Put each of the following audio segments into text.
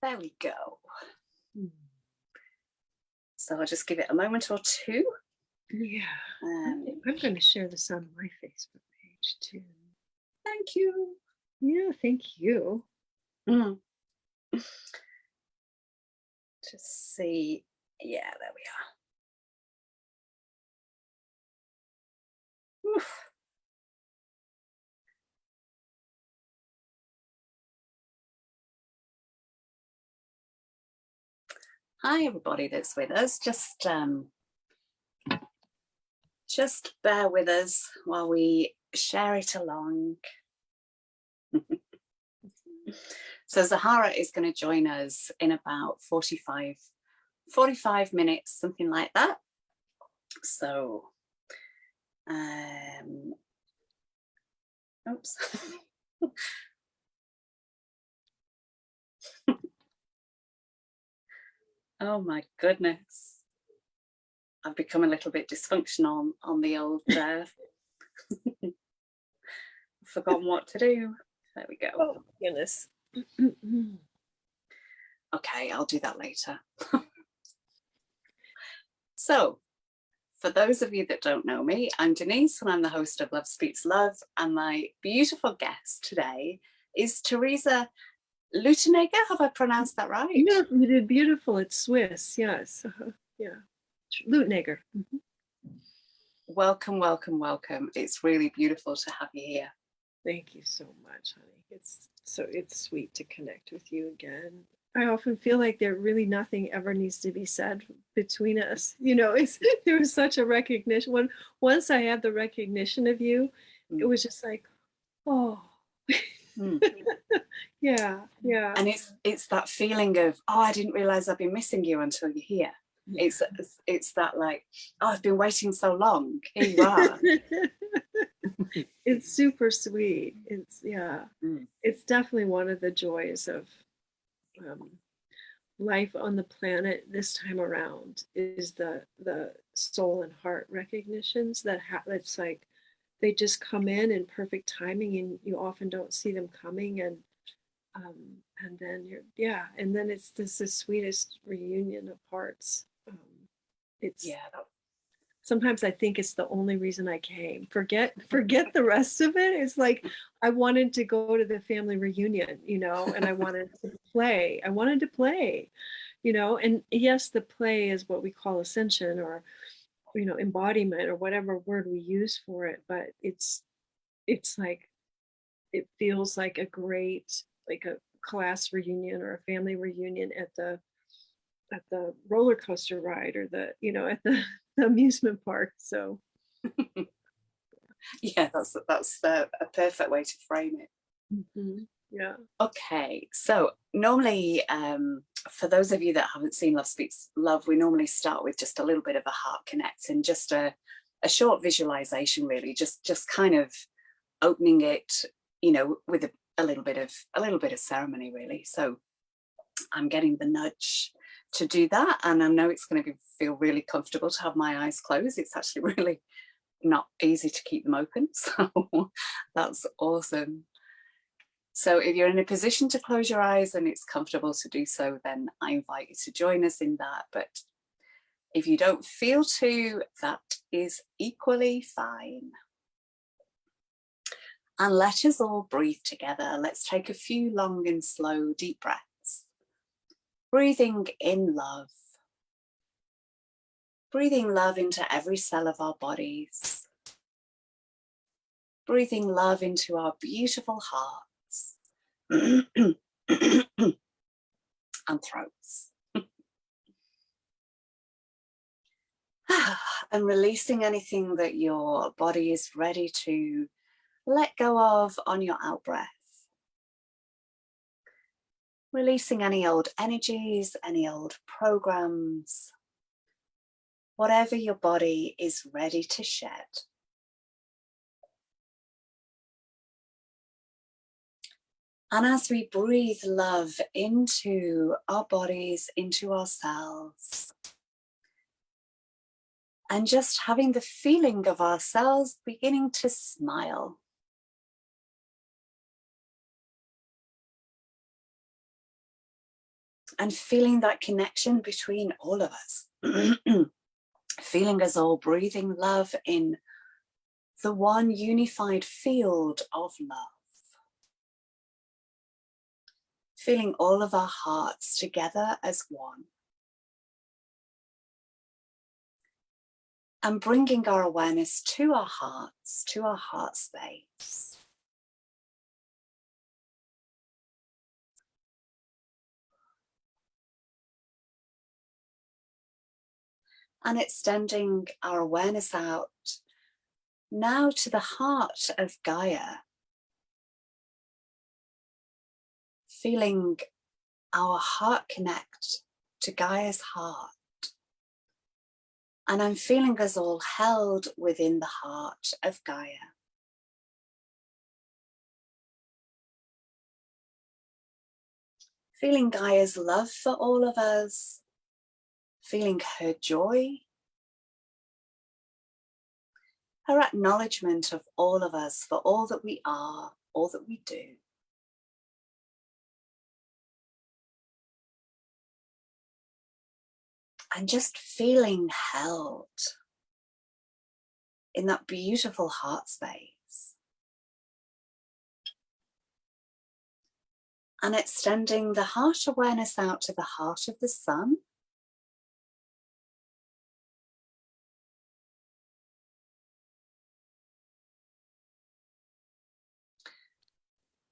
There we go. Hmm. So I'll just give it a moment or two. Yeah. I'm going to share this on my Facebook page too. Thank you. Yeah, thank you. Mm. Just see. Yeah, there we are. Oof. Hi, everybody that's with us. Just bear with us while we share it along. So Zahara is going to join us in about 45 minutes, something like that. So, oops. Oh my goodness. I've become a little bit dysfunctional on the old forgotten what to do. There we go. Oh, goodness. Okay, I'll do that later. So, for those of you that don't know me, I'm Denise and I'm the host of Love Speaks Love, and my beautiful guest today is Theresa Luttenegger. Have I pronounced that right? Yeah, you did beautiful. It's Swiss, yes. Yeah, Luttenegger. Mm-hmm. Welcome, welcome, welcome. It's really beautiful to have you here. Thank you so much, honey. It's sweet to connect with you again. I often feel like there really nothing ever needs to be said between us. You know, there was such a recognition. Once I had the recognition of you, it was just like, oh. Yeah. And it's that feeling of, oh, I didn't realize I've been missing you until you're here. Yeah. It's that like, oh, I've been waiting so long. Here you are. It's super sweet. It's definitely one of the joys of life on the planet this time around is the soul and heart recognitions that it's like they just come in perfect timing, and you often don't see them coming, and then and then it's the sweetest reunion of hearts. Sometimes I think it's the only reason I came. Forget the rest of it. It's like I wanted to go to the family reunion, you know, and I wanted to play. You know, and yes, the play is what we call ascension, or, you know, embodiment, or whatever word we use for it. But it's like, it feels like a great, like a class reunion or a family reunion at the roller coaster ride, or the, you know, at the amusement park. So yeah, that's a perfect way to frame it. Mm-hmm. Yeah. Okay, so normally for those of you that haven't seen Love Speaks Love, we normally start with just a little bit of a heart connect and just a short visualization, really, just kind of opening it, you know, with a little bit of ceremony, really. So I'm getting the nudge to do that, and I know it's going to feel really comfortable to have my eyes closed. It's actually really not easy to keep them open, so that's awesome. So if you're in a position to close your eyes and it's comfortable to do so, then I invite you to join us in that. But if you don't feel to, that is equally fine. And let us all breathe together. Let's take a few long and slow deep breaths. Breathing in love. Breathing love into every cell of our bodies. Breathing love into our beautiful hearts and throats. And releasing anything that your body is ready to let go of on your out breath. Releasing any old energies, any old programs, whatever your body is ready to shed. And as we breathe love into our bodies, into ourselves, and just having the feeling of ourselves beginning to smile. And feeling that connection between all of us. Feeling us all breathing love in the one unified field of love. Feeling all of our hearts together as one. And bringing our awareness to our hearts, to our heart space. And extending our awareness out now to the heart of Gaia. Feeling our heart connect to Gaia's heart. And I'm feeling us all held within the heart of Gaia. Feeling Gaia's love for all of us. Feeling her joy. Her acknowledgement of all of us for all that we are, all that we do. And just feeling held in that beautiful heart space. And extending the heart awareness out to the heart of the sun.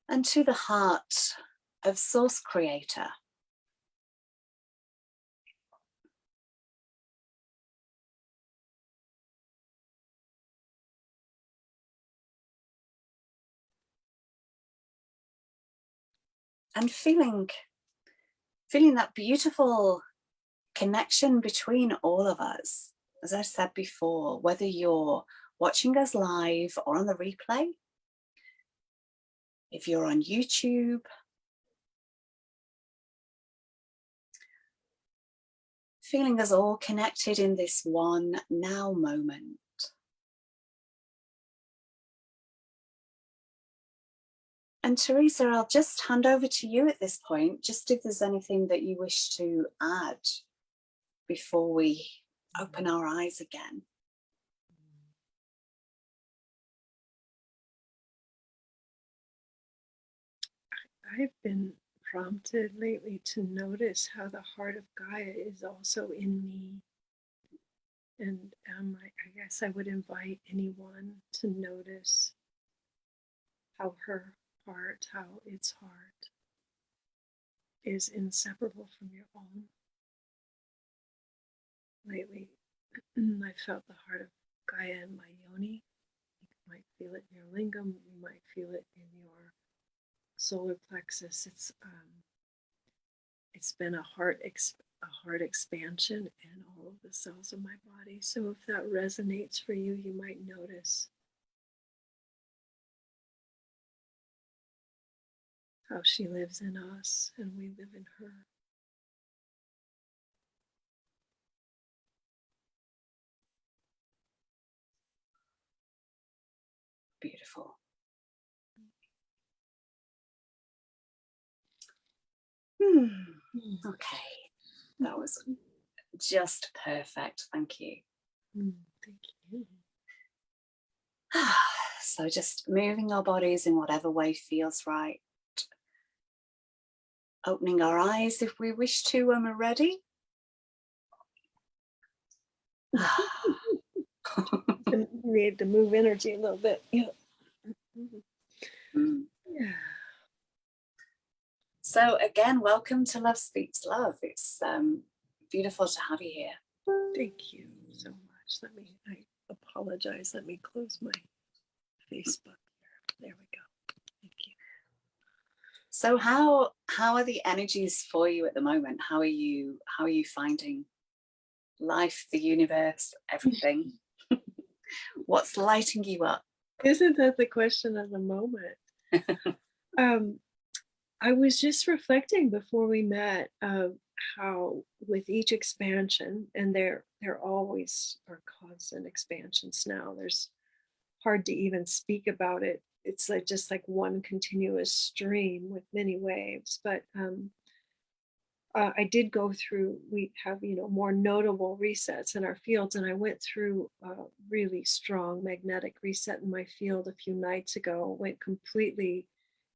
And to the heart of Source Creator. And feeling that beautiful connection between all of us. As I said before, whether you're watching us live or on the replay, if you're on YouTube, feeling us all connected in this one now moment. And Theresa, I'll just hand over to you at this point, just if there's anything that you wish to add before we open our eyes again. I've been prompted lately to notice how the heart of Gaia is also in me. And I guess I would invite anyone to notice how her heart, how its heart is inseparable from your own. Lately, I felt the heart of Gaia in my yoni. You might feel it in your lingam, you might feel it in your solar plexus. It's been a heart expansion in all of the cells of my body. So if that resonates for you, you might notice how she lives in us and we live in her. Beautiful. Okay, that was just perfect. Thank you. Thank you. So just moving our bodies in whatever way feels right. Opening our eyes if we wish to when we're ready. We had to move energy a little bit. Yeah. Yeah. So again, welcome to Love Speaks Love. It's beautiful to have you here. Thank you so much. I apologize. Let me close my Facebook here. There we go. Thank you. So how are the energies for you at the moment? How are you finding life, the universe, everything? What's lighting you up? Isn't that the question of the moment? I was just reflecting before we met how with each expansion, and there always are constant expansions now. There's hard to even speak about it. It's like just like one continuous stream with many waves. But I did go through, we have, more notable resets in our fields. And I went through a really strong magnetic reset in my field a few nights ago, went completely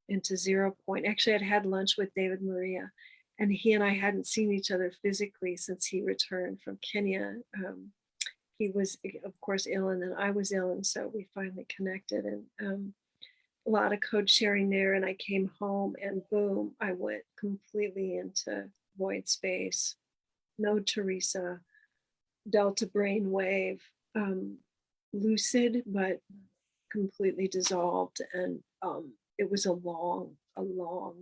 into 0 point. Actually, I'd had lunch with David Maria, and he and I hadn't seen each other physically since he returned from Kenya. He was, of course, ill, and then I was ill. And so we finally connected, and a lot of code sharing there. And I came home, and boom, I went completely into void space. No Theresa, delta brain wave, lucid, but completely dissolved. And it was a long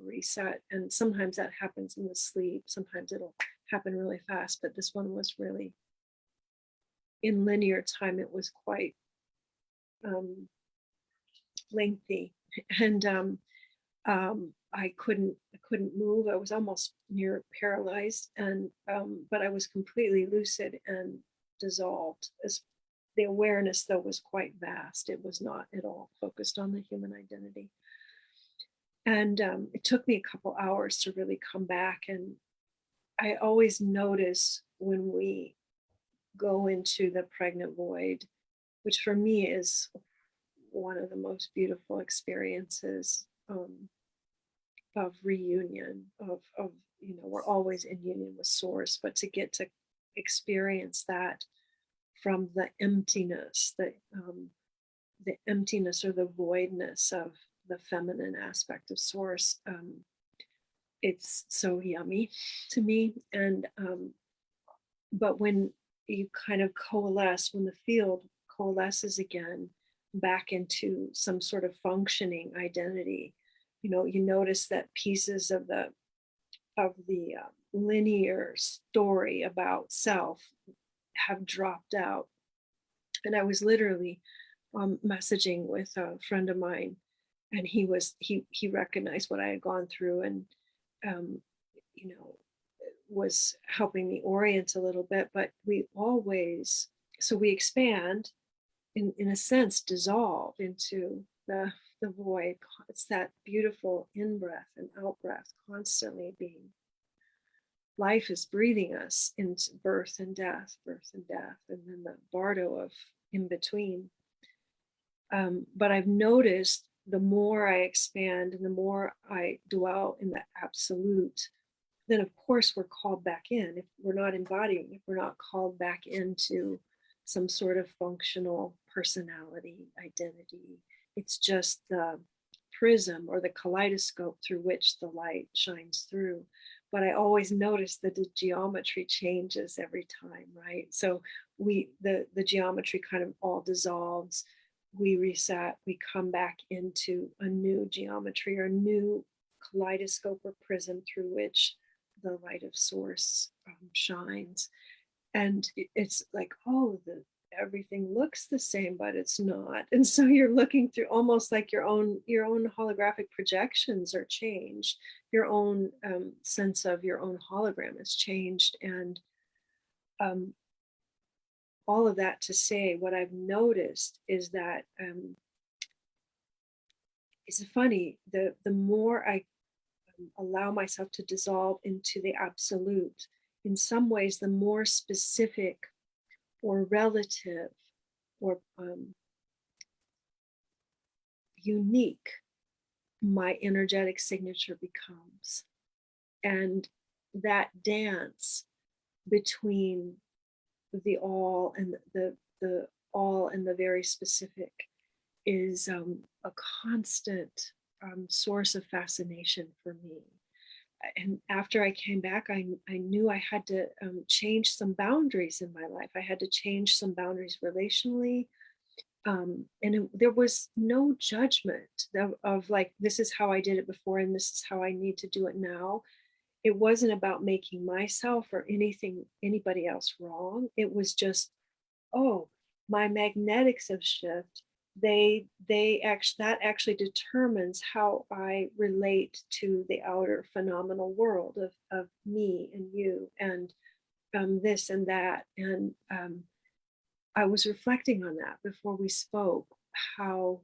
reset. And sometimes that happens in the sleep. Sometimes it'll happen really fast, but this one was really in linear time. It was quite lengthy, and I couldn't move. I was almost near paralyzed, and but I was completely lucid and dissolved. As the awareness, though, was quite vast. It was not at all focused on the human identity. And it took me a couple hours to really come back. And I always notice when we go into the pregnant void, which for me is one of the most beautiful experiences of reunion, of we're always in union with source, but to get to experience that from the emptiness, the emptiness or the voidness of the feminine aspect of source, it's so yummy to me. And but when you kind of coalesce, when the field coalesces again back into some sort of functioning identity, you notice that pieces of the linear story about self have dropped out. And I was literally messaging with a friend of mine, and he recognized what I had gone through, and was helping me orient a little bit. But we expand, in a sense, dissolve into the void. It's that beautiful in-breath and out-breath, constantly being. Life is breathing us into birth and death, and then the bardo of in between. But I've noticed the more I expand and the more I dwell in the absolute, then of course we're called back in. If we're not embodying, if we're not called back into some sort of functional personality, identity, it's just the prism or the kaleidoscope through which the light shines through. But I always notice that the geometry changes every time, right? So the geometry kind of all dissolves, we reset, we come back into a new geometry or new kaleidoscope or prism through which the light of source shines. And it's like, everything looks the same, but it's not. And so you're looking through almost like your own holographic projections are changed. Your own sense of your own hologram has changed. And all of that to say, what I've noticed is that it's funny, the more I allow myself to dissolve into the absolute, in some ways, the more specific or relative or unique my energetic signature becomes. And that dance between the all and the all and the very specific is a constant source of fascination for me. And after I came back, I knew I had to change some boundaries in my life. I had to change some boundaries relationally. There was no judgment of like, this is how I did it before, and this is how I need to do it now. It wasn't about making myself or anybody else wrong. It was just, my magnetics have shifted. That actually determines how I relate to the outer phenomenal world of me and you and this and that. And I was reflecting on that before we spoke, how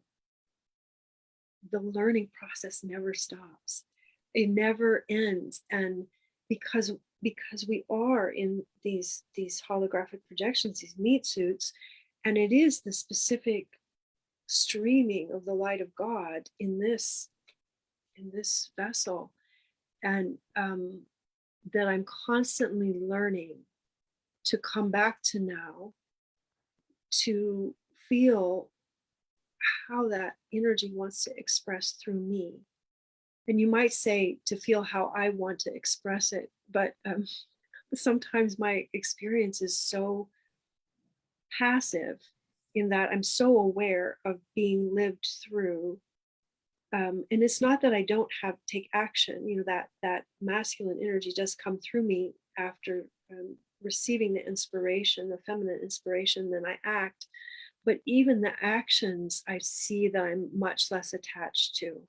the learning process never stops. It never ends. And because we are in these holographic projections, these meat suits, and it is the specific streaming of the light of God in this vessel, and that I'm constantly learning to come back to now, to feel how that energy wants to express through me. And you might say to feel how I want to express it, but sometimes my experience is so passive in that I'm so aware of being lived through. And it's not that I don't take action, that masculine energy does come through me after receiving the inspiration, the feminine inspiration, then I act. But even the actions, I see that I'm much less attached to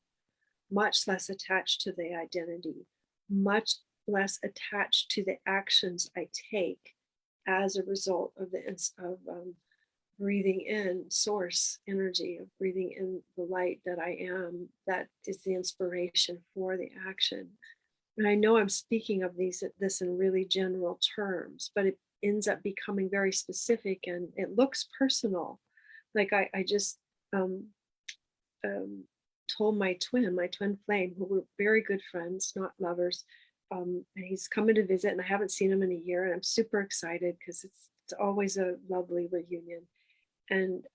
the identity, much less attached to the actions I take as a result of breathing in source energy, of breathing in the light that I am, that is the inspiration for the action. And I know I'm speaking of this in really general terms, but it ends up becoming very specific, and it looks personal. Like I just told my twin flame, who were very good friends, not lovers, and he's coming to visit, and I haven't seen him in a year, and I'm super excited because it's always a lovely reunion. And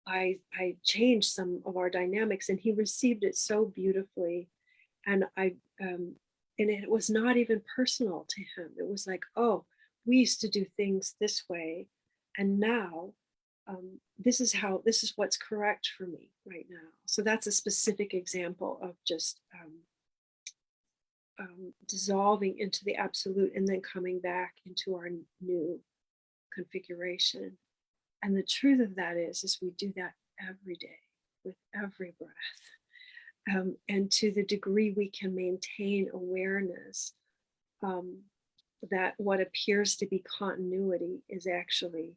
I changed some of our dynamics, and he received it so beautifully. And and it was not even personal to him. It was like, oh, we used to do things this way, and now this is what's correct for me right now. So that's a specific example of just dissolving into the absolute and then coming back into our new configuration. And the truth of that is we do that every day with every breath. And to the degree we can maintain awareness that what appears to be continuity is actually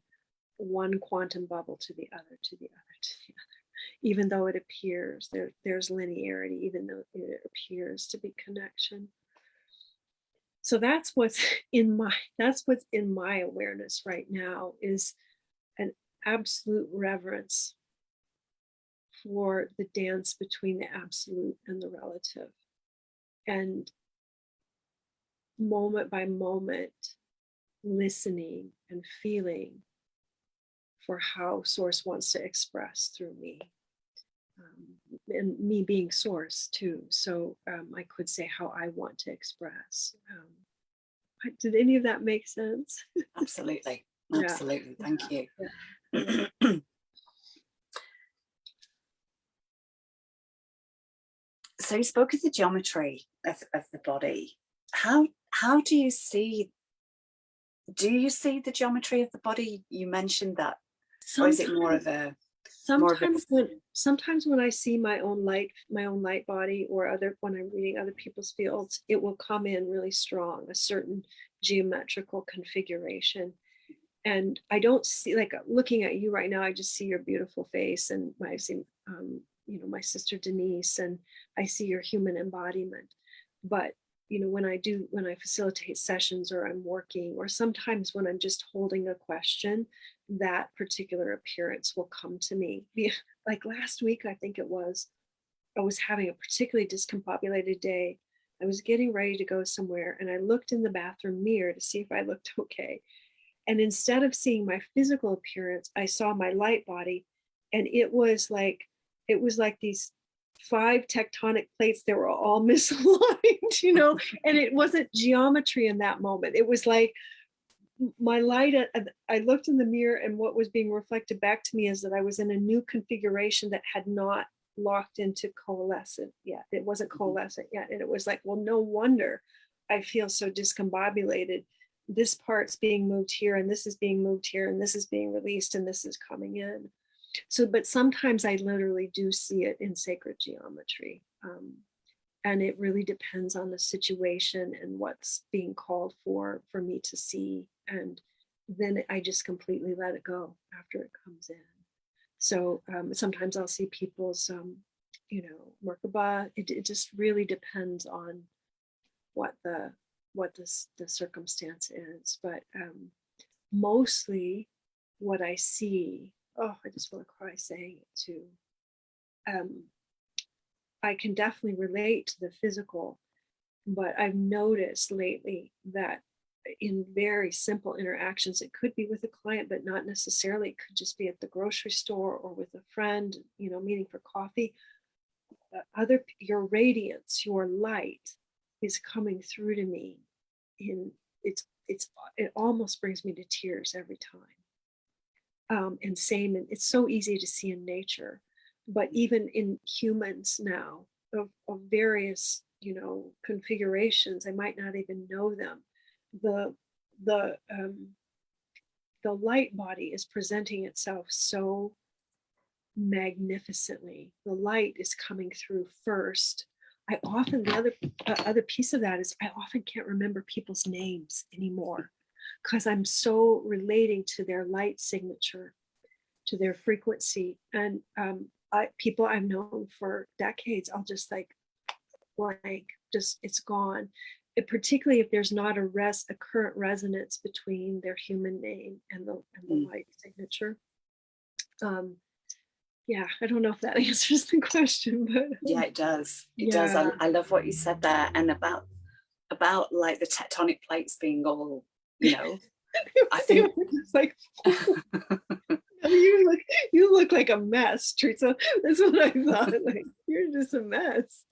one quantum bubble to the other, to the other, to the other. Even though it appears there's linearity, even though it appears to be connection. So that's what's in my awareness right now, is an absolute reverence for the dance between the absolute and the relative. And moment by moment, listening and feeling for how source wants to express through me. And me being source too. So I could say how I want to express. Did any of that make sense? Absolutely. Yeah. Absolutely. Thank you. Yeah. So you spoke of the geometry of the body. How do you see the geometry of the body? You mentioned that. Or is it more of a sometimes when I see my own light body, or when I'm reading other people's fields, it will come in really strong, a certain geometrical configuration. And I don't see, like looking at you right now, I just see your beautiful face, and I see my sister Denise, and I see your human embodiment. But when I facilitate sessions, or I'm working, or sometimes when I'm just holding a question, that particular appearance will come to me. Like last week, I think it was, I was having a particularly discombobulated day. I was getting ready to go somewhere, and I looked in the bathroom mirror to see if I looked okay. And instead of seeing my physical appearance, I saw my light body, and it was like these 5 tectonic plates that were all misaligned, and it wasn't geometry in that moment. It was like my light, I looked in the mirror, and what was being reflected back to me is that I was in a new configuration that had not locked into coalescent yet. It wasn't coalescent yet. And it was like, well, no wonder I feel so discombobulated. This part's being moved here, and this is being moved here, and this is being released, and this is coming in. So, but sometimes I literally do see it in sacred geometry. And it really depends on the situation and what's being called for me to see. And then I just completely let it go after it comes in. So sometimes I'll see people's, Merkaba. It just really depends on what the the circumstance is. But mostly what I see, oh, I just want to cry saying it too. I can definitely relate to the physical, but I've noticed lately that in very simple interactions, it could be with a client, but not necessarily. It could just be at the grocery store or with a friend, meeting for coffee. Your radiance, your light is coming through to me. It almost brings me to tears every time. And same, and it's so easy to see in nature, but even in humans now of various, configurations, I might not even know them. The light body is presenting itself so magnificently. The light is coming through first. I often, the other piece of that is I often can't remember people's names anymore because I'm so relating to their light signature, to their frequency. And people I've known for decades, I'll just like blank, just it's gone. Particularly if there's not a current resonance between their human name and the light signature. Yeah, I don't know if that answers the question, but yeah, it does. It does. I love what you said there, and about like the tectonic plates being all, I think it's like you look like a mess, Theresa. That's what I thought. Like, you're just a mess.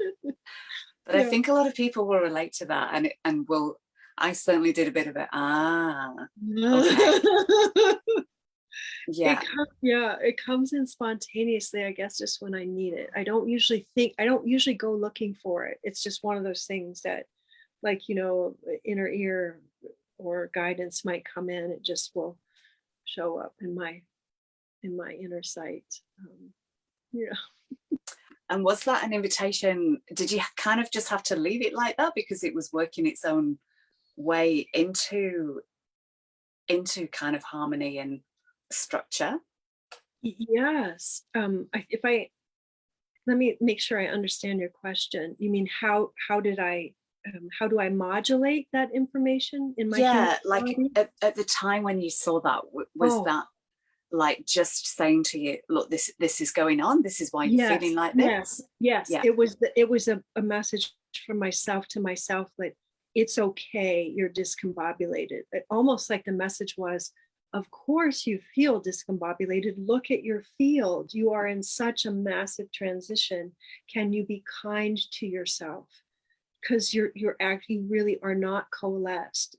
But I think a lot of people will relate to that, and will. I certainly did a bit of it. Okay. Yeah. It comes in spontaneously, I guess, just when I need it. I don't usually go looking for it. It's just one of those things that, like, inner ear or guidance might come in. It just will show up in my inner sight. And was that an invitation? Did you kind of just have to leave it like that because it was working its own way into kind of harmony and structure? Yes. Let me make sure I understand your question. You mean how do I modulate that information in my like at the time when you saw that, was that like just saying to you, look, this is going on, this is why you're feeling like this? Yes. It was a message from myself to myself, like, it's okay, you're discombobulated. Almost like the message was, of course you feel discombobulated. Look at your field. You are in such a massive transition. Can you be kind to yourself? Because you really are not coalesced.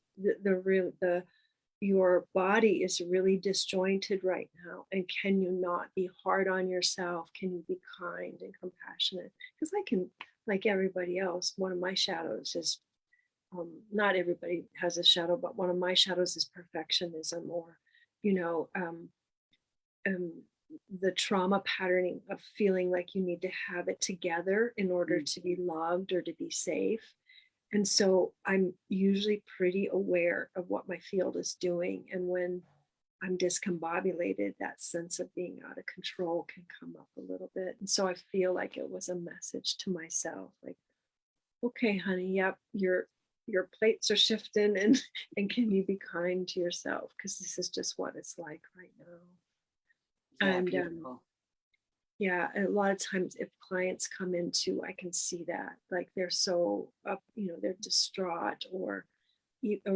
Your body is really disjointed right now. And can you not be hard on yourself? Can you be kind and compassionate? Because I can, like everybody else, one of my shadows is, not everybody has a shadow, but one of my shadows is perfectionism, or, the trauma patterning of feeling like you need to have it together in order to be loved or to be safe. And so I'm usually pretty aware of what my field is doing. And when I'm discombobulated, that sense of being out of control can come up a little bit. And so I feel like it was a message to myself, like, okay, honey, yep, your plates are shifting, and can you be kind to yourself? Because this is just what it's like right now. And beautiful. a lot of times if clients come into, I can see that, like, they're so up, they're distraught or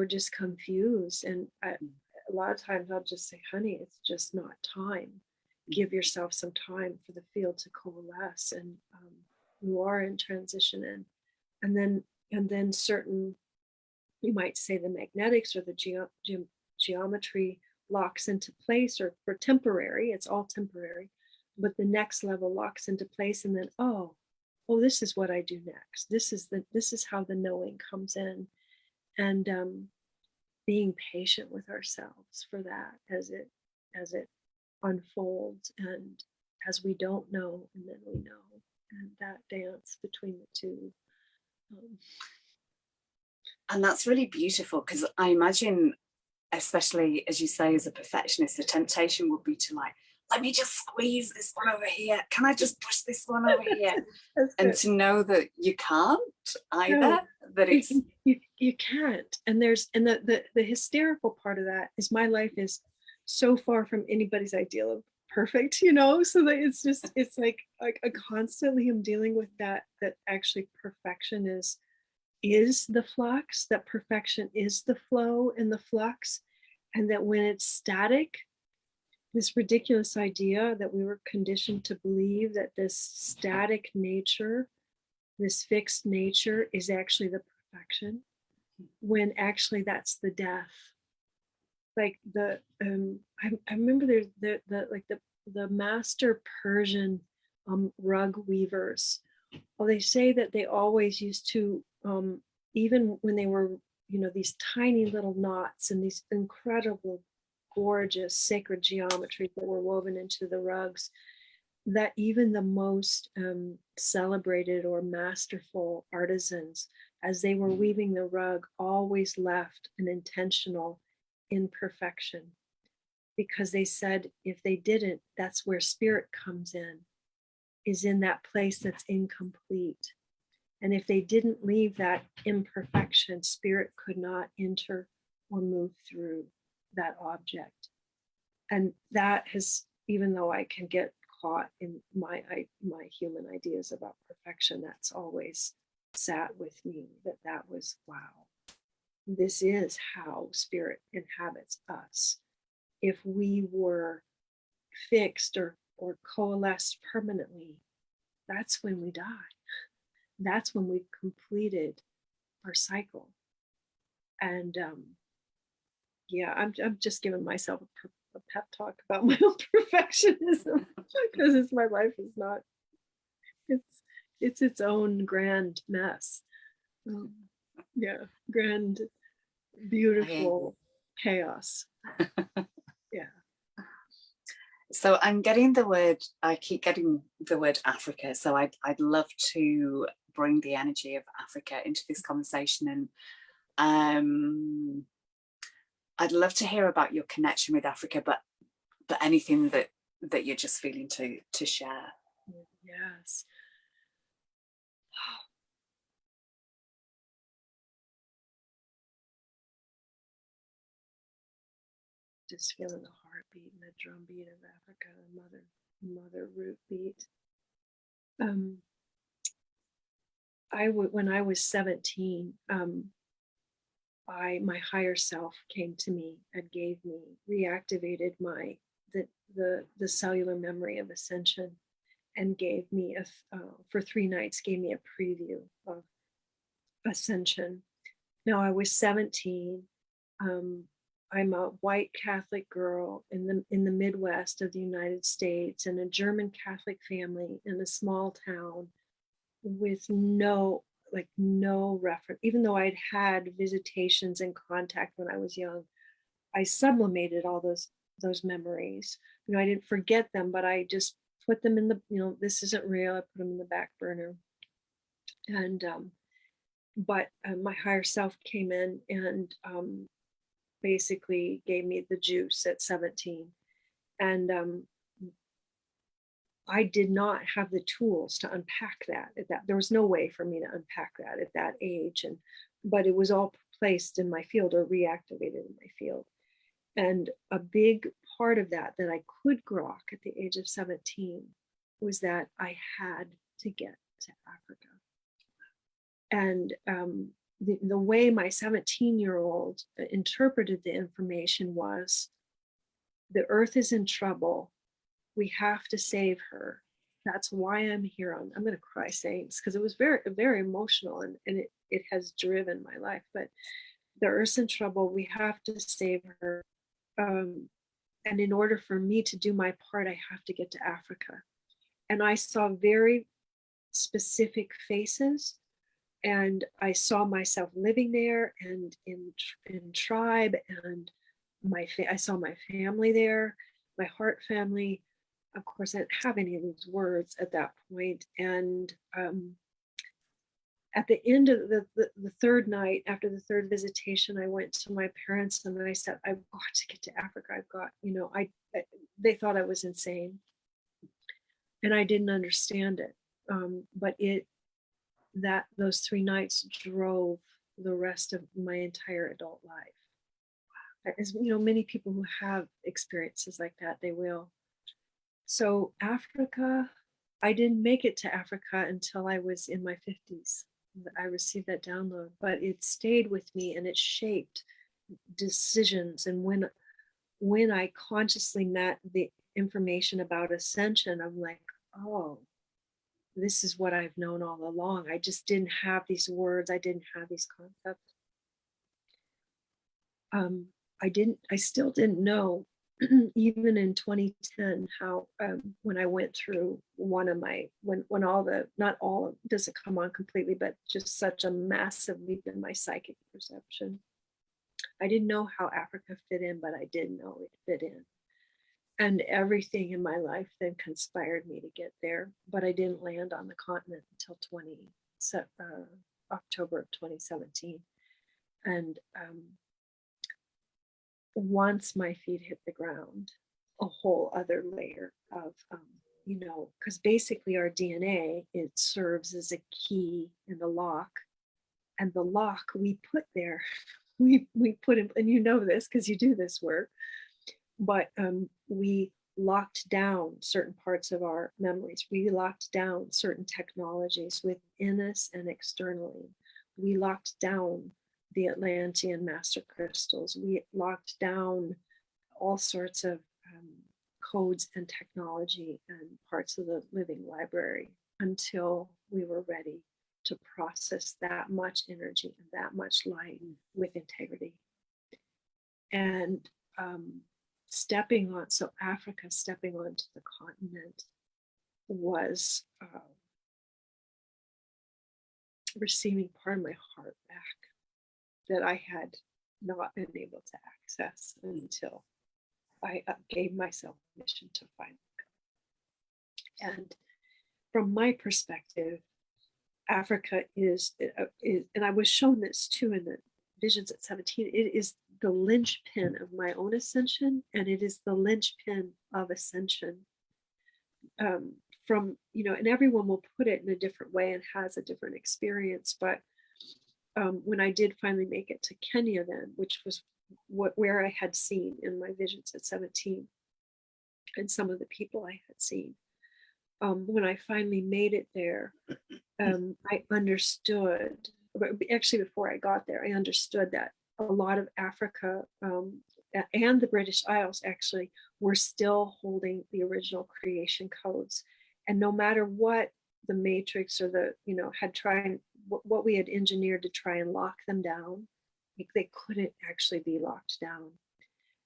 just confused. And a lot of times I'll just say, honey, it's just not time. Give yourself some time for the field to coalesce, and you are in transition. And then certain, you might say, the magnetics or the geometry locks into place, or for temporary, it's all temporary, but the next level locks into place. And then, oh, this is what I do next. This is how the knowing comes in. And being patient with ourselves for that as it unfolds, and as we don't know, and then we know, and that dance between the two. And that's really beautiful, because I imagine, especially as you say, as a perfectionist, the temptation would be to, like, let me just squeeze this one over here. Can I just push this one over here? And to know that you can't either, that it's you can't. And the hysterical part of that is my life is so far from anybody's ideal of perfect, you know, so that it's like I constantly am dealing with that actually perfection is the flux, that perfection is the flow and the flux, and that when it's static, this ridiculous idea that we were conditioned to believe that this static nature, this fixed nature is actually the perfection, when actually that's the death. Like I remember there's the master Persian rug weavers. Well, they say that they always used to, even when they were, you know, these tiny little knots and these incredible, gorgeous, sacred geometries that were woven into the rugs, that even the most celebrated or masterful artisans, as they were weaving the rug, always left an intentional imperfection, because they said if they didn't, that's where spirit comes in, is in that place that's incomplete. And if they didn't leave that imperfection, spirit could not enter or move through that object. And that has, even though I can get caught in my human ideas about perfection, that's always sat with me, that was, wow, this is how spirit inhabits us. If we were fixed or coalesced permanently, that's when we die. That's when we've completed our cycle. And yeah, I'm just giving myself a pep talk about my own perfectionism, because my life is not, it's its own grand mess. Yeah, grand, beautiful chaos. Yeah. So I keep getting the word Africa. So I'd love to bring the energy of Africa into this conversation. And I'd love to hear about your connection with Africa, but anything that you're just feeling to share. Yes. Just feeling the heartbeat and the drum beat of Africa, the mother root beat. When I was 17, my higher self came to me and reactivated the cellular memory of ascension, and gave me for 3 nights, gave me a preview of ascension. Now I was 17. I'm a white Catholic girl in the Midwest of the United States, in a German Catholic family in a small town, with no reference. Even though I'd had visitations and contact when I was young, I sublimated all those memories. You know, I didn't forget them, but I just put them in the, you know, this isn't real. I put them in the back burner. And but my higher self came in and basically gave me the juice at 17. And I did not have the tools to unpack that at that. There was no way for me to unpack that at that age. But it was all placed in my field, or reactivated in my field. And a big part of that I could grok at the age of 17 was that I had to get to Africa. And the way my 17-year-old interpreted the information was, the earth is in trouble. We have to save her. That's why I'm here. I'm going to cry saying this, because it was very, very emotional, and it has driven my life. But the earth's in trouble. We have to save her. And in order for me to do my part, I have to get to Africa. And I saw very specific faces, and I saw myself living there, and in tribe, and I saw my family there, my heart family. Of course, I didn't have any of these words at that point. And at the end of the third night, after the third visitation, I went to my parents and I said, I've got to get to Africa. I've got, you know, they thought I was insane, and I didn't understand it. But that those 3 nights drove the rest of my entire adult life. As you know, many people who have experiences like that, they will. So Africa, I didn't make it to Africa until I was in my 50s. I received that download, but it stayed with me and it shaped decisions. And when I consciously met the information about ascension, I'm like, oh, this is what I've known all along. I just didn't have these words. I didn't have these concepts. I still didn't know, even in 2010, how when I went through one of my, when all the, not all, doesn't come on completely, but just such a massive leap in my psychic perception. I didn't know how Africa fit in, but I did know it fit in. And everything in my life then conspired me to get there, but I didn't land on the continent until October of 2017. And once my feet hit the ground, a whole other layer of, because basically our DNA, it serves as a key and a lock. And the lock we put there, we put in, and you know this because you do this work, but we locked down certain parts of our memories. We locked down certain technologies within us and externally. We locked down the Atlantean master crystals. We locked down all sorts of codes and technology and parts of the living library until we were ready to process that much energy and that much light with integrity. And Africa stepping onto the continent was receiving part of my heart back that I had not been able to access until I gave myself permission to find it. And from my perspective, Africa is, and I was shown this too in the visions at 17, it is the linchpin of my own ascension, and it is the linchpin of ascension. And everyone will put it in a different way and has a different experience. But when I did finally make it to Kenya then, which was where I had seen in my visions at 17, and some of the people I had seen, when I finally made it there, I understood, actually before I got there, I understood that a lot of Africa and the British Isles actually were still holding the original creation codes. And no matter what the matrix or had tried, what we had engineered to try and lock them down, they couldn't actually be locked down.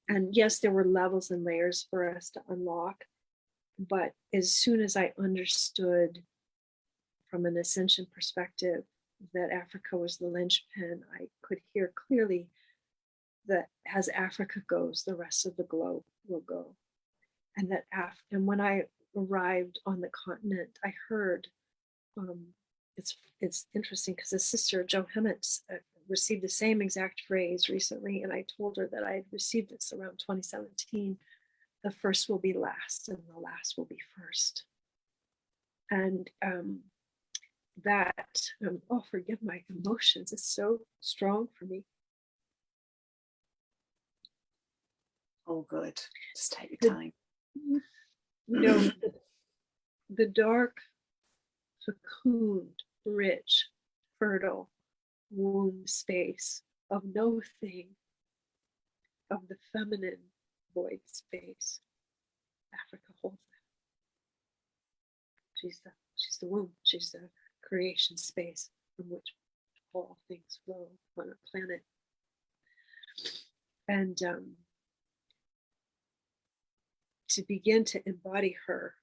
And yes, there were levels and layers for us to unlock. But as soon as I understood from an ascension perspective that Africa was the linchpin, I could hear clearly that as Africa goes, the rest of the globe will go. And and when I arrived on the continent, I heard, it's interesting because a sister, Jo Hemmett, received the same exact phrase recently, and I told her that I had received this around 2017. The first will be last, and the last will be first. And forgive my emotions, it's so strong for me. All good. Just take your time. The dark, cocooned, rich, fertile womb space of no thing, of the feminine void space, Africa holds that. She's the womb. She's the creation space from which all things flow on our planet. And to begin to embody her,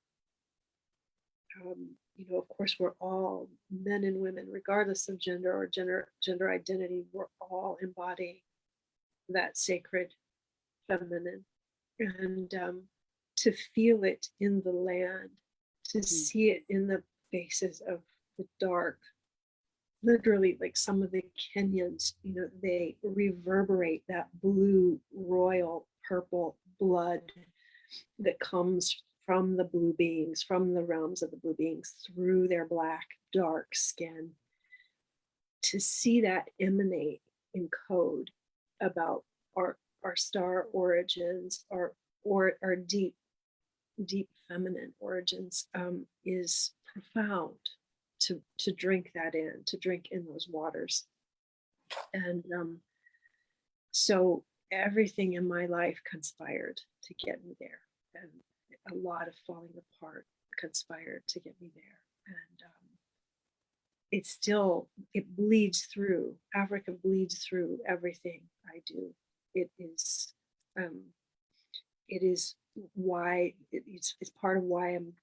of course, we're all men and women, regardless of gender or gender identity, we're all embodying that sacred feminine. And to feel it in the land, to see it in the faces of the dark, literally, like some of the Kenyans, they reverberate that blue, royal, purple blood that comes from the blue beings, from the realms of the blue beings, through their black, dark skin. to see that emanate in code about our star origins, our deep feminine origins, is profound. To drink that in, to drink in those waters. And so everything in my life conspired to get me there, and a lot of falling apart conspired to get me there. And it bleeds through. Africa bleeds through everything I do. It is why it's part of why I'm,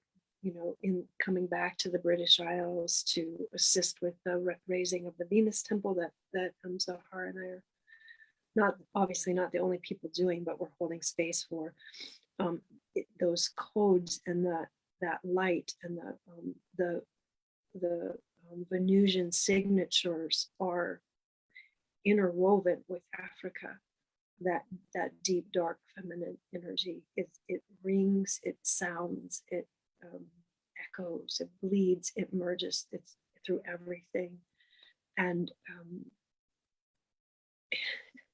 in coming back to the British Isles to assist with the raising of the Venus temple that Zahara and I are obviously not the only people doing, but we're holding space for. Those codes and that light and the Venusian signatures are interwoven with Africa. That deep, dark, feminine energy. It rings, it sounds, it echoes, it bleeds, it merges. It's through everything. And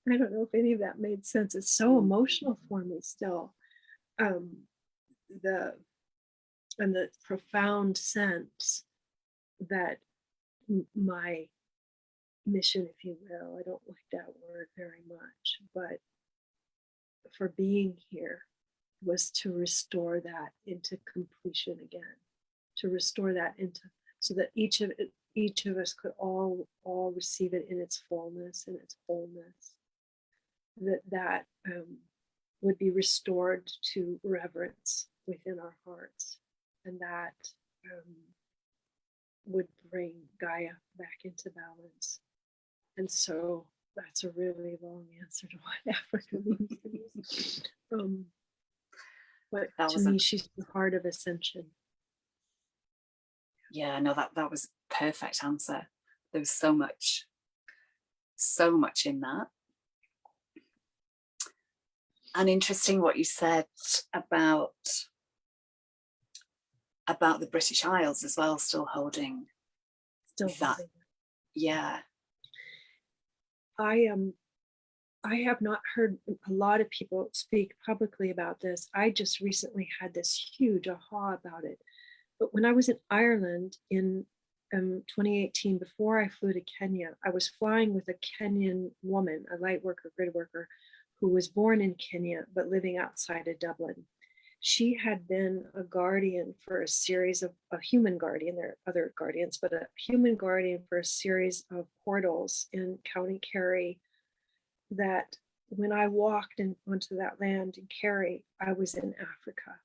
I don't know if any of that made sense. It's so emotional for me still. The profound sense that my mission, if you will, I don't like that word very much, but for being here was to restore that into completion again, to restore that into, so that each of us could all receive it in its fullness and its wholeness, that would be restored to reverence within our hearts, and that would bring Gaia back into balance. And so that's a really long answer to what Africa means to me. But to me, she's the heart of ascension. Yeah, no, that was a perfect answer. There was so much in that. And interesting what you said about the British Isles as well, still holding that. Yeah. I have not heard a lot of people speak publicly about this. I just recently had this huge aha about it. But when I was in Ireland in 2018, before I flew to Kenya, I was flying with a Kenyan woman, a light worker, grid worker, who was born in Kenya, but living outside of Dublin. She had been a guardian for a series of a human guardian, there are other guardians, but a human guardian for a series of portals in County Kerry, that when I walked onto that land in Kerry, I was in Africa.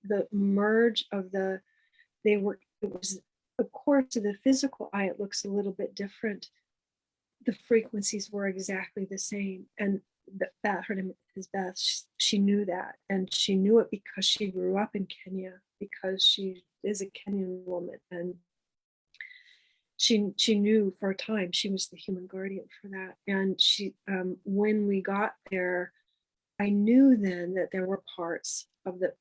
The merge of it was, of course, to the physical eye, it looks a little bit different. The frequencies were exactly the same. And Beth, her name is Beth, she knew that. And she knew it because she grew up in Kenya, because she is a Kenyan woman. And she knew for a time she was the human guardian for that. And she, when we got there, I knew then that there were parts of the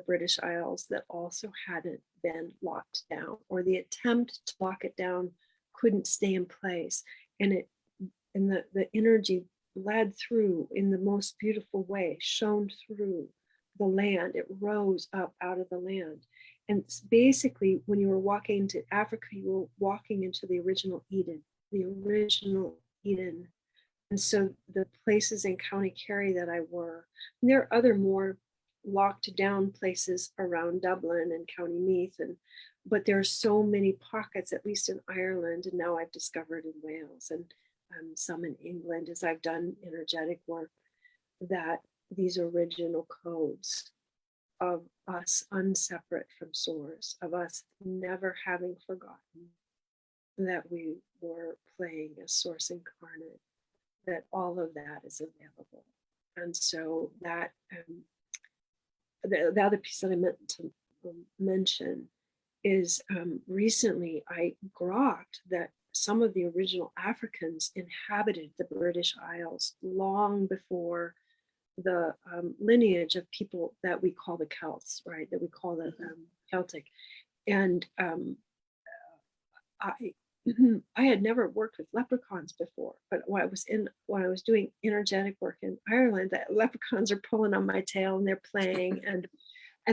British Isles that also hadn't been locked down, or the attempt to lock it down couldn't stay in place. And the energy bled through in the most beautiful way, shone through the land. It rose up out of the land. And basically, when you were walking into Africa, you were walking into the original Eden. And so the places in County Kerry that I were, and there are other more locked down places around Dublin and County Meath, but there are so many pockets, at least in Ireland, and now I've discovered in Wales and some in England as I've done energetic work, that these original codes of us unseparate from source, of us never having forgotten that we were playing as source incarnate, that all of that is available. And so that the other piece that I meant to mention is recently I grokked that some of the original Africans inhabited the British Isles long before the lineage of people that we call the Celts, right? That we call the Celtic. And I I had never worked with leprechauns before, but when I was doing energetic work in Ireland, that leprechauns are pulling on my tail and they're playing, and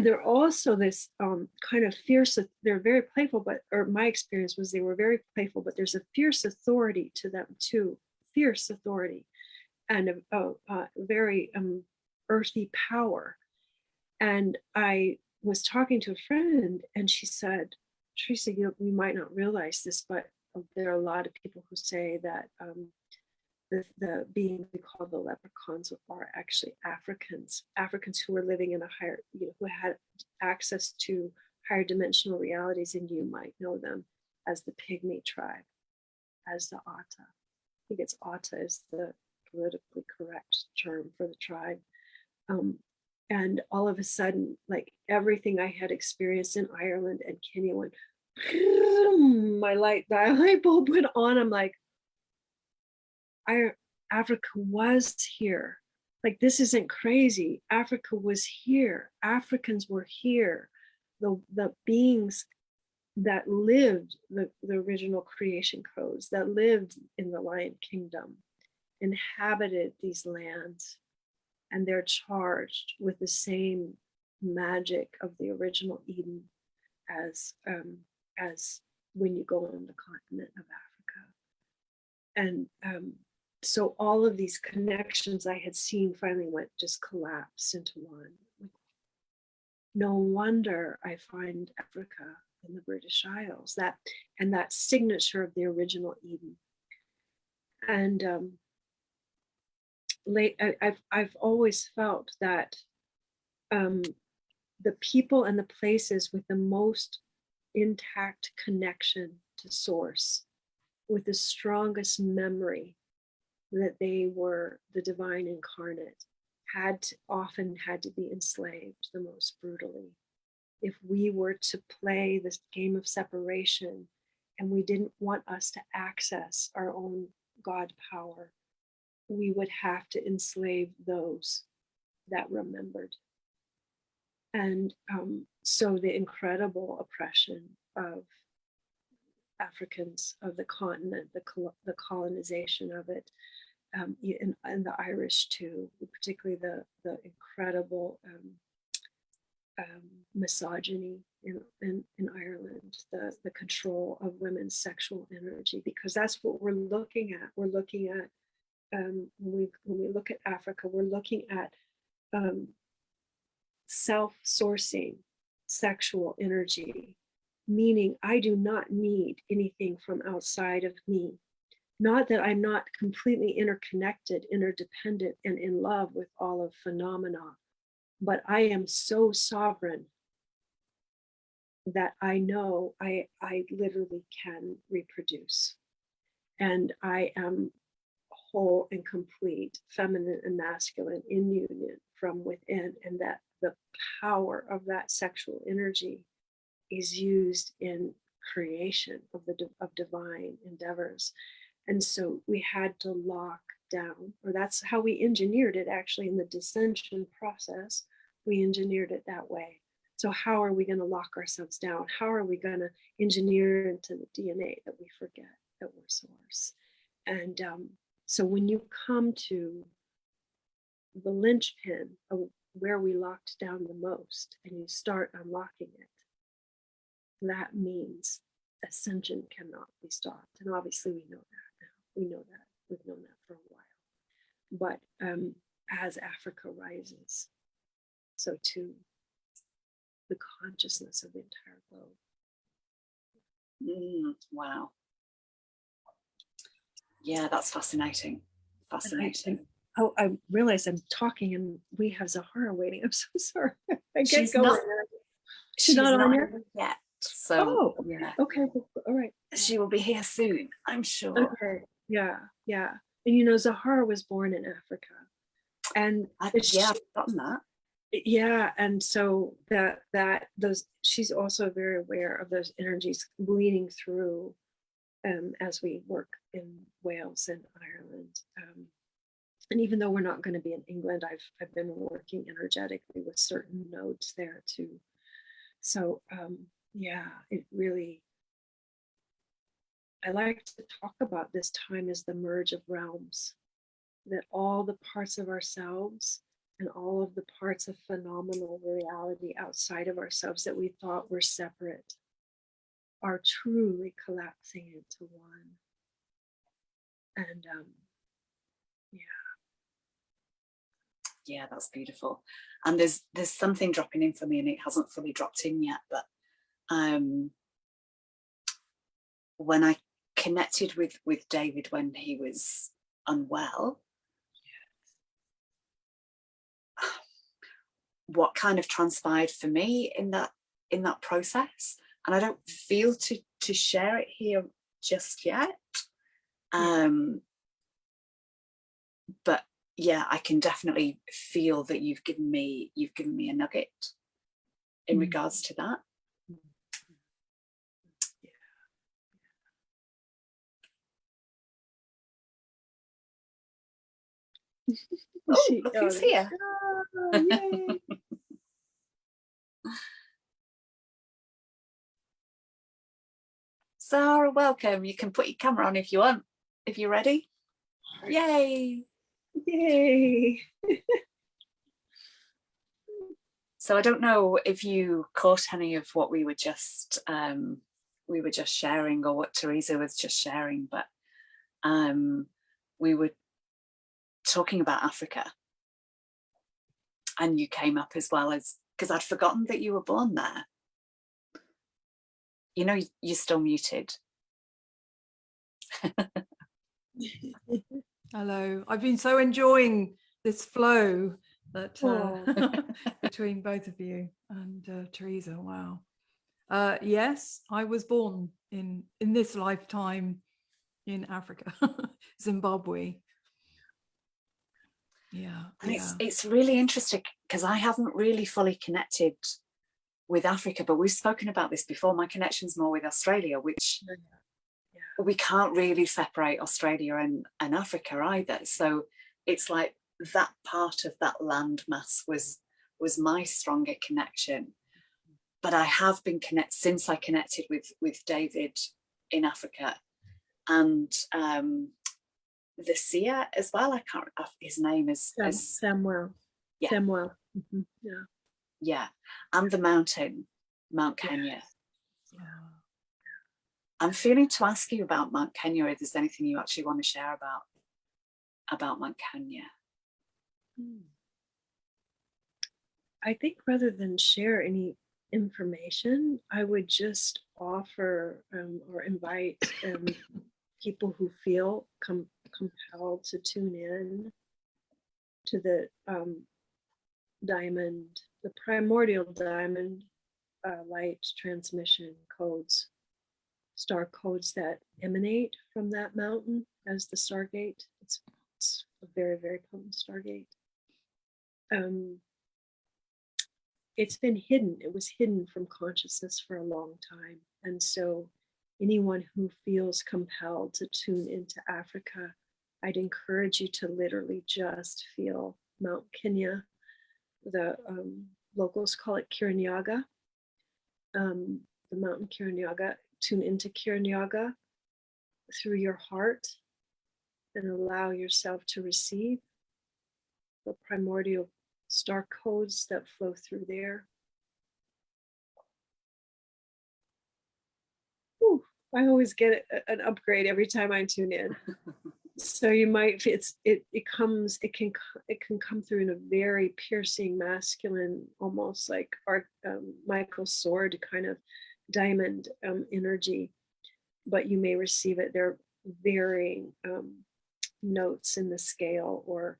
they're also this kind of fierce. They're very playful, or my experience was they were very playful, but there's a fierce authority to them too, fierce authority, and a very earthy power. And I was talking to a friend, and she said, Theresa, you might not realize this, but there are a lot of people who say that the being we call the leprechauns are actually Africans who were living in a higher, who had access to higher dimensional realities, and you might know them as the pygmy tribe, as the Ata. I think it's Ata is the politically correct term for the tribe. And all of a sudden, like everything I had experienced in Ireland and Kenya went, the light bulb went on. I'm like, Africa was here. Like, this isn't crazy. Africa was here. Africans were here. The beings that lived the original creation codes, that lived in the Lion Kingdom, inhabited these lands, and they're charged with the same magic of the original Eden as when you go on the continent of Africa. And so all of these connections I had seen finally just collapsed into one. No wonder I find Africa in the British Isles, that signature of the original Eden. And I've always felt that the people and the places with the most intact connection to source, with the strongest memory that they were the divine incarnate, often had to be enslaved the most brutally. If we were to play this game of separation and we didn't want us to access our own God power, we would have to enslave those that remembered. And so the incredible oppression of Africans, of the continent, the colonization of it, and the Irish too, particularly the incredible misogyny in Ireland, the control of women's sexual energy, because that's what we're looking at. We're looking at when we look at Africa, we're looking at self-sourcing sexual energy, meaning I do not need anything from outside of me. Not that I'm not completely interconnected, interdependent, and in love with all of phenomena, but I am so sovereign that I know I literally can reproduce. And I am whole and complete, feminine and masculine in union from within, and that the power of that sexual energy is used in creation of divine endeavors. And so we had to lock down, or that's how we engineered it actually in the dissension process. We engineered it that way. So how are we going to lock ourselves down? How are we going to engineer into the DNA that we forget that we're source? And so when you come to the linchpin of where we locked down the most and you start unlocking it, that means ascension cannot be stopped. And obviously we know that now. We know that. We've known that for a while. But as Africa rises, so too the consciousness of the entire globe. Wow. Yeah, that's fascinating. Fascinating. Oh, I realize I'm talking and we have Zahara waiting. I'm so sorry. I get She's going. She's not on yet. So yeah. Okay. All right. She will be here soon, I'm sure. Okay. Yeah. And Zahara was born in Africa, and I've forgotten that. Yeah, and so she's also very aware of those energies bleeding through as we work in Wales and Ireland. And even though we're not going to be in England, I've been working energetically with certain nodes there too. So it really, I like to talk about this time as the merge of realms, that all the parts of ourselves and all of the parts of phenomenal reality outside of ourselves that we thought were separate are truly collapsing into one. And yeah, that's beautiful. And there's something dropping in for me, and it hasn't fully dropped in yet, but when I connected with David when he was unwell, what kind of transpired for me in that process, and I don't feel to share it here just yet, but yeah, I can definitely feel that you've given me a nugget in regards to that. Oh, look who's here. Oh, yay. Zahara, welcome. You can put your camera on if you want, if you're ready. Yay. Yay. So I don't know if you caught any of what we were just sharing, or what Theresa was just sharing, but we were talking about Africa, and you came up as well, as because I'd forgotten that you were born there. You know, you're still muted. Hello. I've been so enjoying this flow that between both of you and Theresa. Wow. Yes, I was born in this lifetime in Africa, Zimbabwe. Yeah. And it's really interesting, because I haven't really fully connected with Africa, but we've spoken about this before. My connection's more with Australia, which we can't really separate Australia and Africa either. So it's like that part of that land mass was my stronger connection. But I have been connected since I connected with David in Africa, and the seer as well. I can't. His name is Samuel. Yeah. Samuel. Yeah, and the mountain, Mount Kenya. Yeah. I'm feeling to ask you about Mount Kenya, if there's anything you actually want to share about Mount Kenya. I think rather than share any information, I would just offer or invite people who feel compelled to tune in to the diamond, the primordial diamond light transmission codes, star codes that emanate from that mountain as the Stargate. It's a very, very potent Stargate. It's been hidden. It was hidden from consciousness for a long time. And so anyone who feels compelled to tune into Africa, I'd encourage you to literally just feel Mount Kenya. The locals call it Kiranyaga. The mountain Kiranyaga. Tune into Kiranyaga through your heart and allow yourself to receive the primordial star codes that flow through there. Whew, I always get an upgrade every time I tune in. So you might, it can come through in a very piercing, masculine, almost like Michael's sword kind of diamond energy, but you may receive it. There are varying notes in the scale or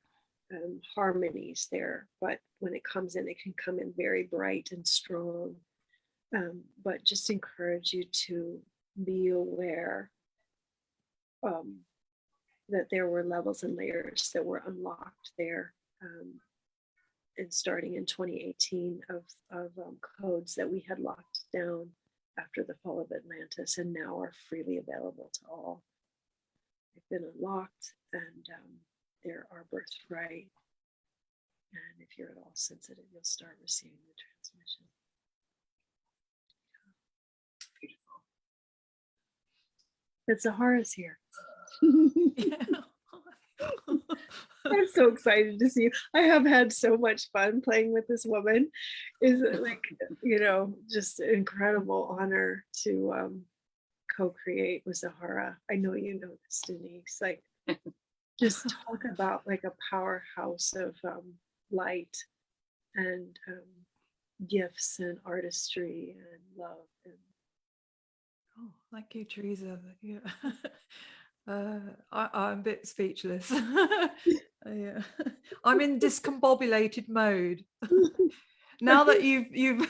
harmonies there, but when it comes in, it can come in very bright and strong. But just encourage you to be aware that there were levels and layers that were unlocked there, and starting in 2018 of codes that we had locked down after the fall of Atlantis, and now are freely available to all. They've been unlocked, and they're our birthright. And if you're at all sensitive, you'll start receiving the transmission. Beautiful. that Zahara's here. Yeah. I'm so excited to see you. I have had so much fun playing with this woman. Is like, you know, just an incredible honor to co-create with Zahara. I know you know this, Denise. Like, just talk about like a powerhouse of light and gifts and artistry and love. And Oh, thank you, Theresa. Yeah. I'm a bit speechless. Yeah. I'm in discombobulated mode. Now that you've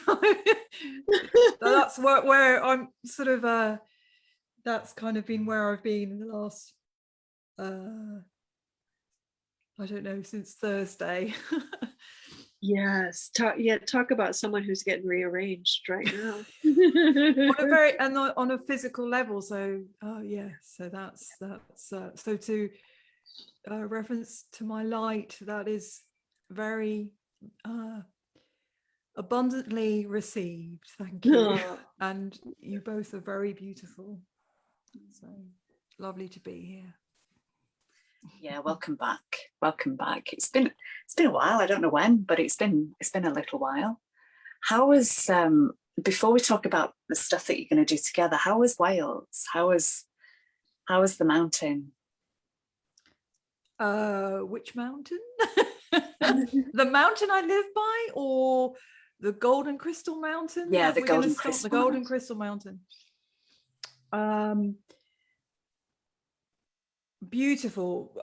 that's where I'm sort of that's kind of been where I've been in the last I don't know, since Thursday. yes, talk about someone who's getting rearranged right now. On a physical level. So so that's so to reference to my light, that is very abundantly received. Thank you. Oh. And you both are very beautiful, so lovely to be here. Yeah, welcome back. Welcome back. It's been a while. I don't know when, but it's been a little while. How was before we talk about the stuff that you're going to do together, how was Wales? How was the mountain? Which mountain? The mountain I live by, or the Golden Crystal Mountain? Yeah, the Golden Crystal Mountain. Beautiful.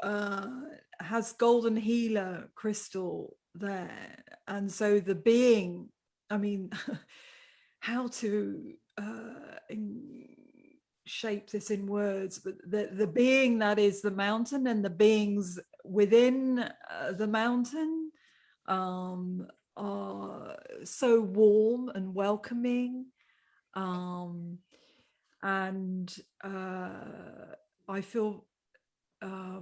Has golden healer crystal there, and so the being, I mean, how to shape this in words, but the being that is the mountain and the beings within the mountain are so warm and welcoming, and I feel I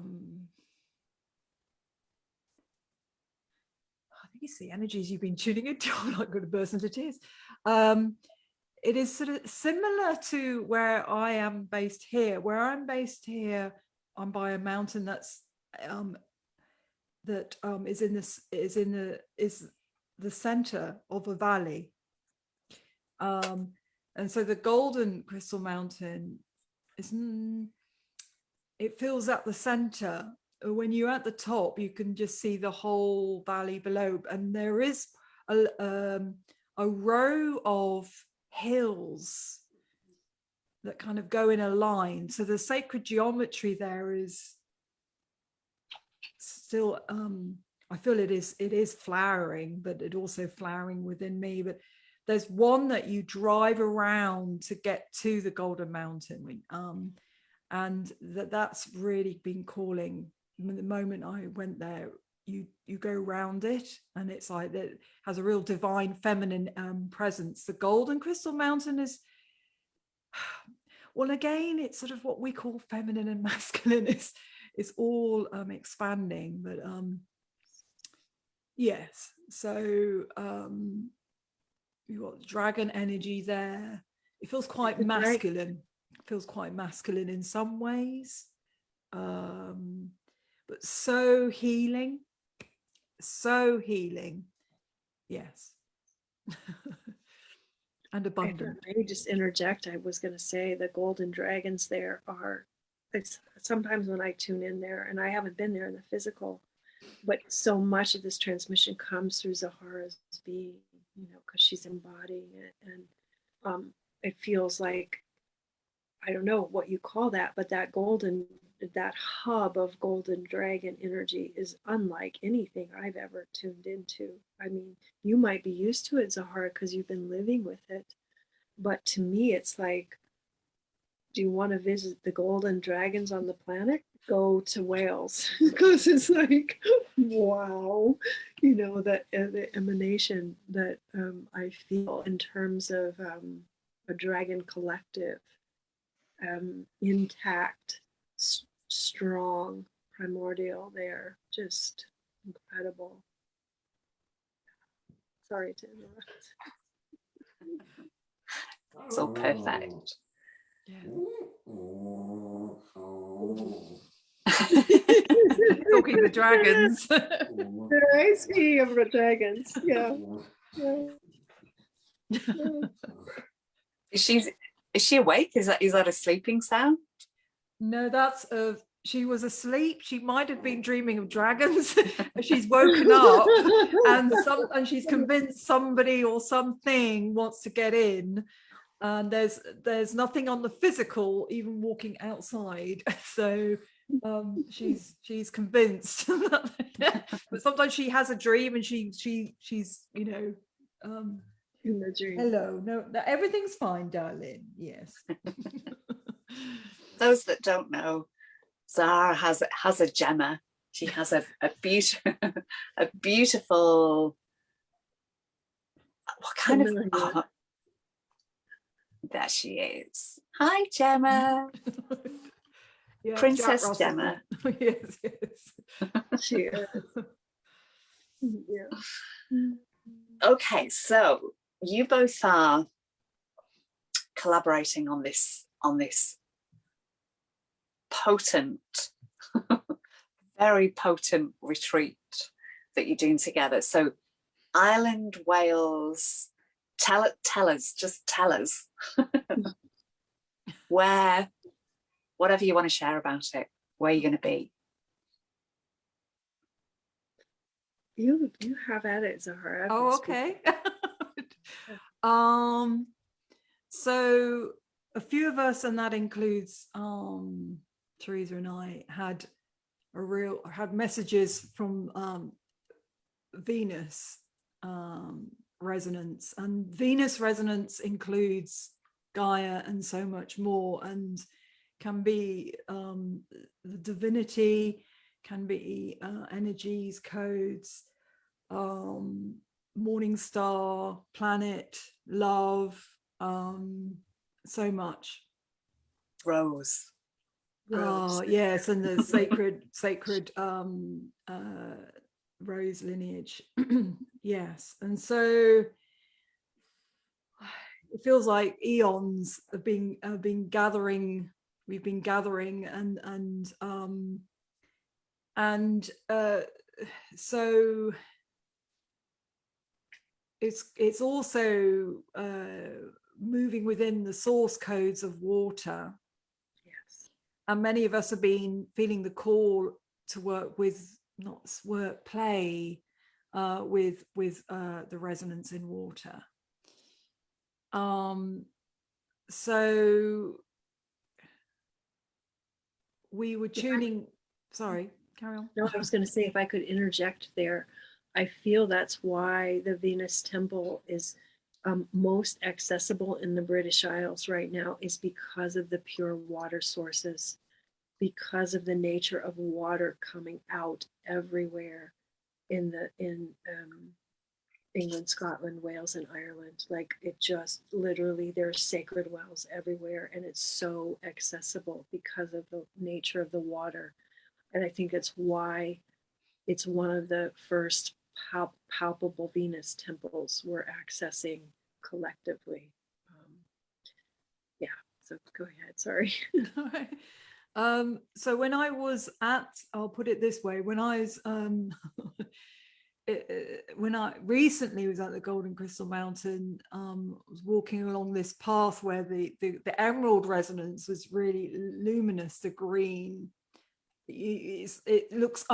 think it's the energies you've been tuning into. I'm not going to burst into tears. It is sort of similar to where I am based here. Where I'm based here, I'm by a mountain that's is the center of a valley, and so the Golden Crystal Mountain is. It feels at the center. When you're at the top, you can just see the whole valley below, and there is a row of hills that kind of go in a line. So the sacred geometry there is still, I feel it is flowering, but it also flowering within me. But there's one that you drive around to get to the Golden Mountain, and that's really been calling. The moment I went there, you go around it, and it's like it has a real divine feminine presence. The Golden Crystal Mountain is, well, again, it's sort of what we call feminine and masculine. It's all expanding, but yes. So you've got dragon energy there. It feels quite masculine. Feels quite masculine in some ways, but so healing, yes. And abundant. Maybe just interject. I was going to say the golden dragons there are, it's sometimes when I tune in there, and I haven't been there in the physical, but so much of this transmission comes through Zahara's being, you know, because she's embodying it, and it feels like, I don't know what you call that, but that hub of golden dragon energy is unlike anything I've ever tuned into. I mean, you might be used to it, Zahara, because you've been living with it. But to me, it's like, do you want to visit the golden dragons on the planet? Go to Wales, because it's like, wow, you know, the emanation that I feel in terms of a dragon collective. Intact, strong, primordial there, just incredible. Sorry to interrupt. It's all perfect. Yeah. Talking the dragons. Right? Speaking of the dragons, yeah. Is she awake? Is that a sleeping sound? No, that's she was asleep. She might have been dreaming of dragons. She's woken up and she's convinced somebody or something wants to get in. And there's nothing on the physical, even walking outside. So she's convinced. But sometimes she has a dream and she's you know In the dream. hello, no, everything's fine, darling. Yes. Those that don't know, Zahara has a gemma. She has a beautiful, what kind of, oh, there she is. Hi, Gemma. Yeah, Princess Jack Gemma. Yes, yes. She is. Yeah. Okay, so you both are collaborating on this potent, very potent retreat that you're doing together. So Ireland, Wales, tell us where, whatever you want to share about it, where you're going to be. You have at it, Zahara. Oh, okay. So a few of us, and that includes Theresa and I, had messages from Venus resonance, and Venus resonance includes Gaia and so much more, and can be the divinity, can be energies, codes, morning star, planet, love, so much. Rose. Oh yes, and the sacred rose lineage. Yes, and so it feels like eons have been gathering. We've been gathering, and so it's also moving within the source codes of water. Yes. And many of us have been feeling the call to work with, play with the resonance in water. So we were tuning. Sorry, carry on. No, I was going to say, if I could interject there, I feel that's why the Venus temple is most accessible in the British Isles right now, is because of the pure water sources, because of the nature of water coming out everywhere in England, Scotland, Wales, and Ireland. Like, it just literally, there's sacred wells everywhere, and it's so accessible because of the nature of the water. And I think it's why it's one of the first palpable Venus temples we're accessing collectively. Yeah, so go ahead, sorry. So when I was I'll put it this way, when I was when I recently was at the Golden Crystal Mountain, was walking along this path where the emerald resonance was really luminous, the green. It looks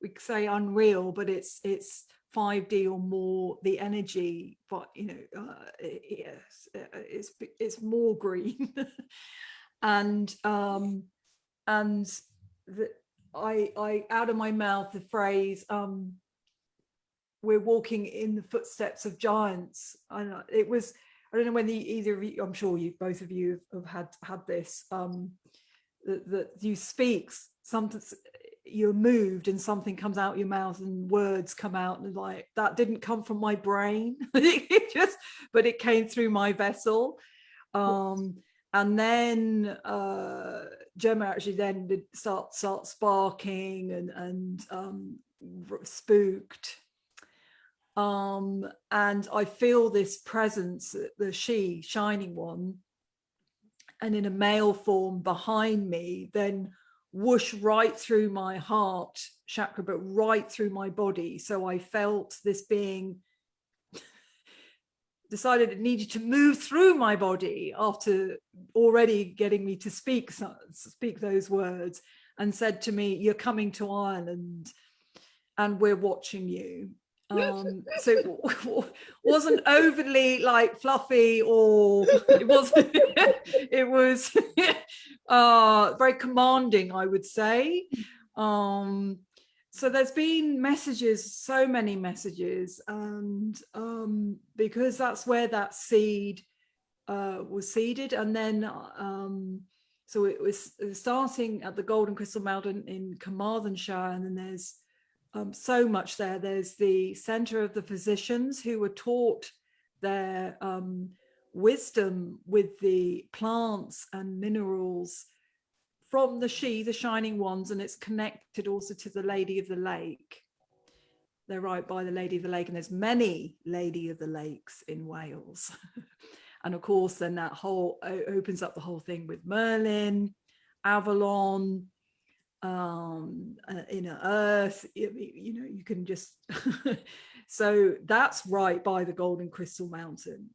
we could say unreal, but it's 5D or more, the energy, but it's more green. And I out of my mouth the phrase, we're walking in the footsteps of giants. And it was, I don't know when either of you, I'm sure both of you have had this, that you speak something, you're moved and something comes out your mouth and words come out, and like, that didn't come from my brain. But it came through my vessel. And then Gemma actually then did start sparking and spooked. And I feel this presence, the shining one, and in a male form behind me, then whoosh right through my heart chakra, but right through my body. So I felt this being decided it needed to move through my body after already getting me to speak those words, and said to me, "You're coming to Ireland and we're watching you." So it wasn't overly like fluffy, or it wasn't it was very commanding, I would say. So there's been messages, so many messages, and because that's where that seed was seeded. And then so it was starting at the Golden Crystal Mountain in Carmarthenshire, and then there's so much there. There's the Center of the Physicians, who were taught their wisdom with the plants and minerals from the She, the Shining Ones, and it's connected also to the Lady of the Lake. They're right by the Lady of the Lake, and there's many Lady of the Lakes in Wales. And of course, then that whole opens up the whole thing with Merlin, Avalon, Inner Earth. You know, you can just so that's right by the Golden Crystal Mountain,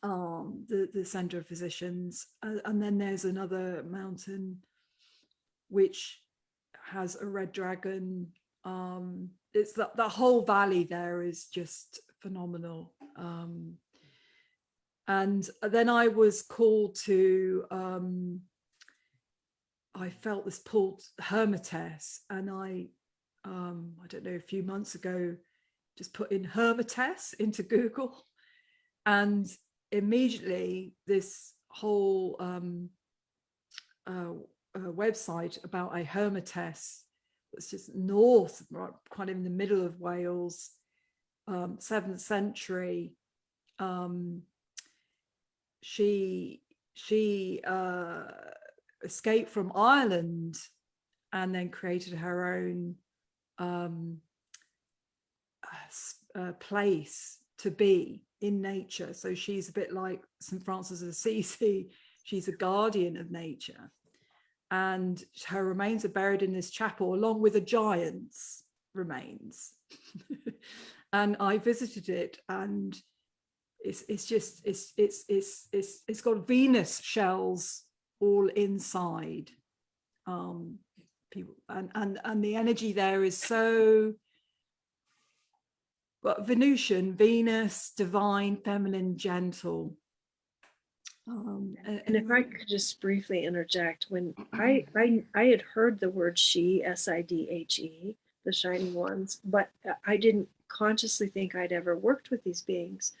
the Center of Physicians. And then there's another mountain which has a red dragon. It's the whole valley there is just phenomenal. And then I was called to I felt this pull, Hermitess, and I don't know, a few months ago just put in Hermitess into Google, and immediately this whole website about a Hermitess that's just north, right, kind of in the middle of Wales, 7th century. She escaped from Ireland and then created her own place to be in nature. So she's a bit like St. Francis of Assisi. She's a guardian of nature, and her remains are buried in this chapel along with a giant's remains. And I visited it, and it's got Venus shells all inside. People and the energy there is so, but Venusian, Venus, divine, feminine, gentle. And if I could just briefly interject, when I had heard the word she, Sidhe, the Shining Ones, but I didn't consciously think I'd ever worked with these beings.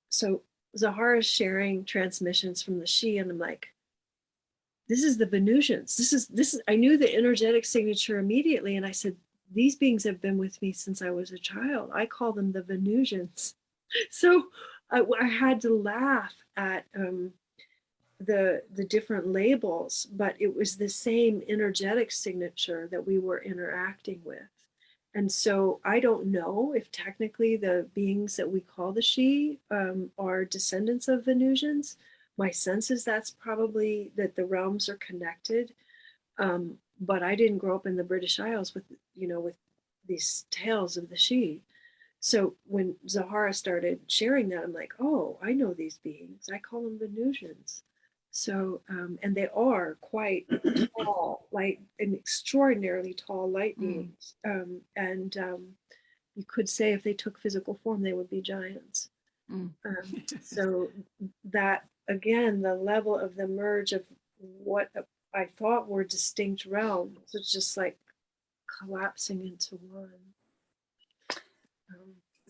So Zahara's sharing transmissions from the she, and I'm like, this is the Venusians. This is. I knew the energetic signature immediately, and I said, these beings have been with me since I was a child. I call them the Venusians. So I had to laugh at the different labels, but it was the same energetic signature that we were interacting with. And so I don't know if technically the beings that we call the she are descendants of Venusians. My sense is that's probably that the realms are connected. But I didn't grow up in the British Isles with these tales of the she. So when Zahara started sharing that, I'm like, oh, I know these beings. I call them Venusians. So, and they are quite tall, like an extraordinarily tall light beings. You could say if they took physical form, they would be giants. So that, again, the level of the merge of what I thought were distinct realms, it's just like collapsing into one.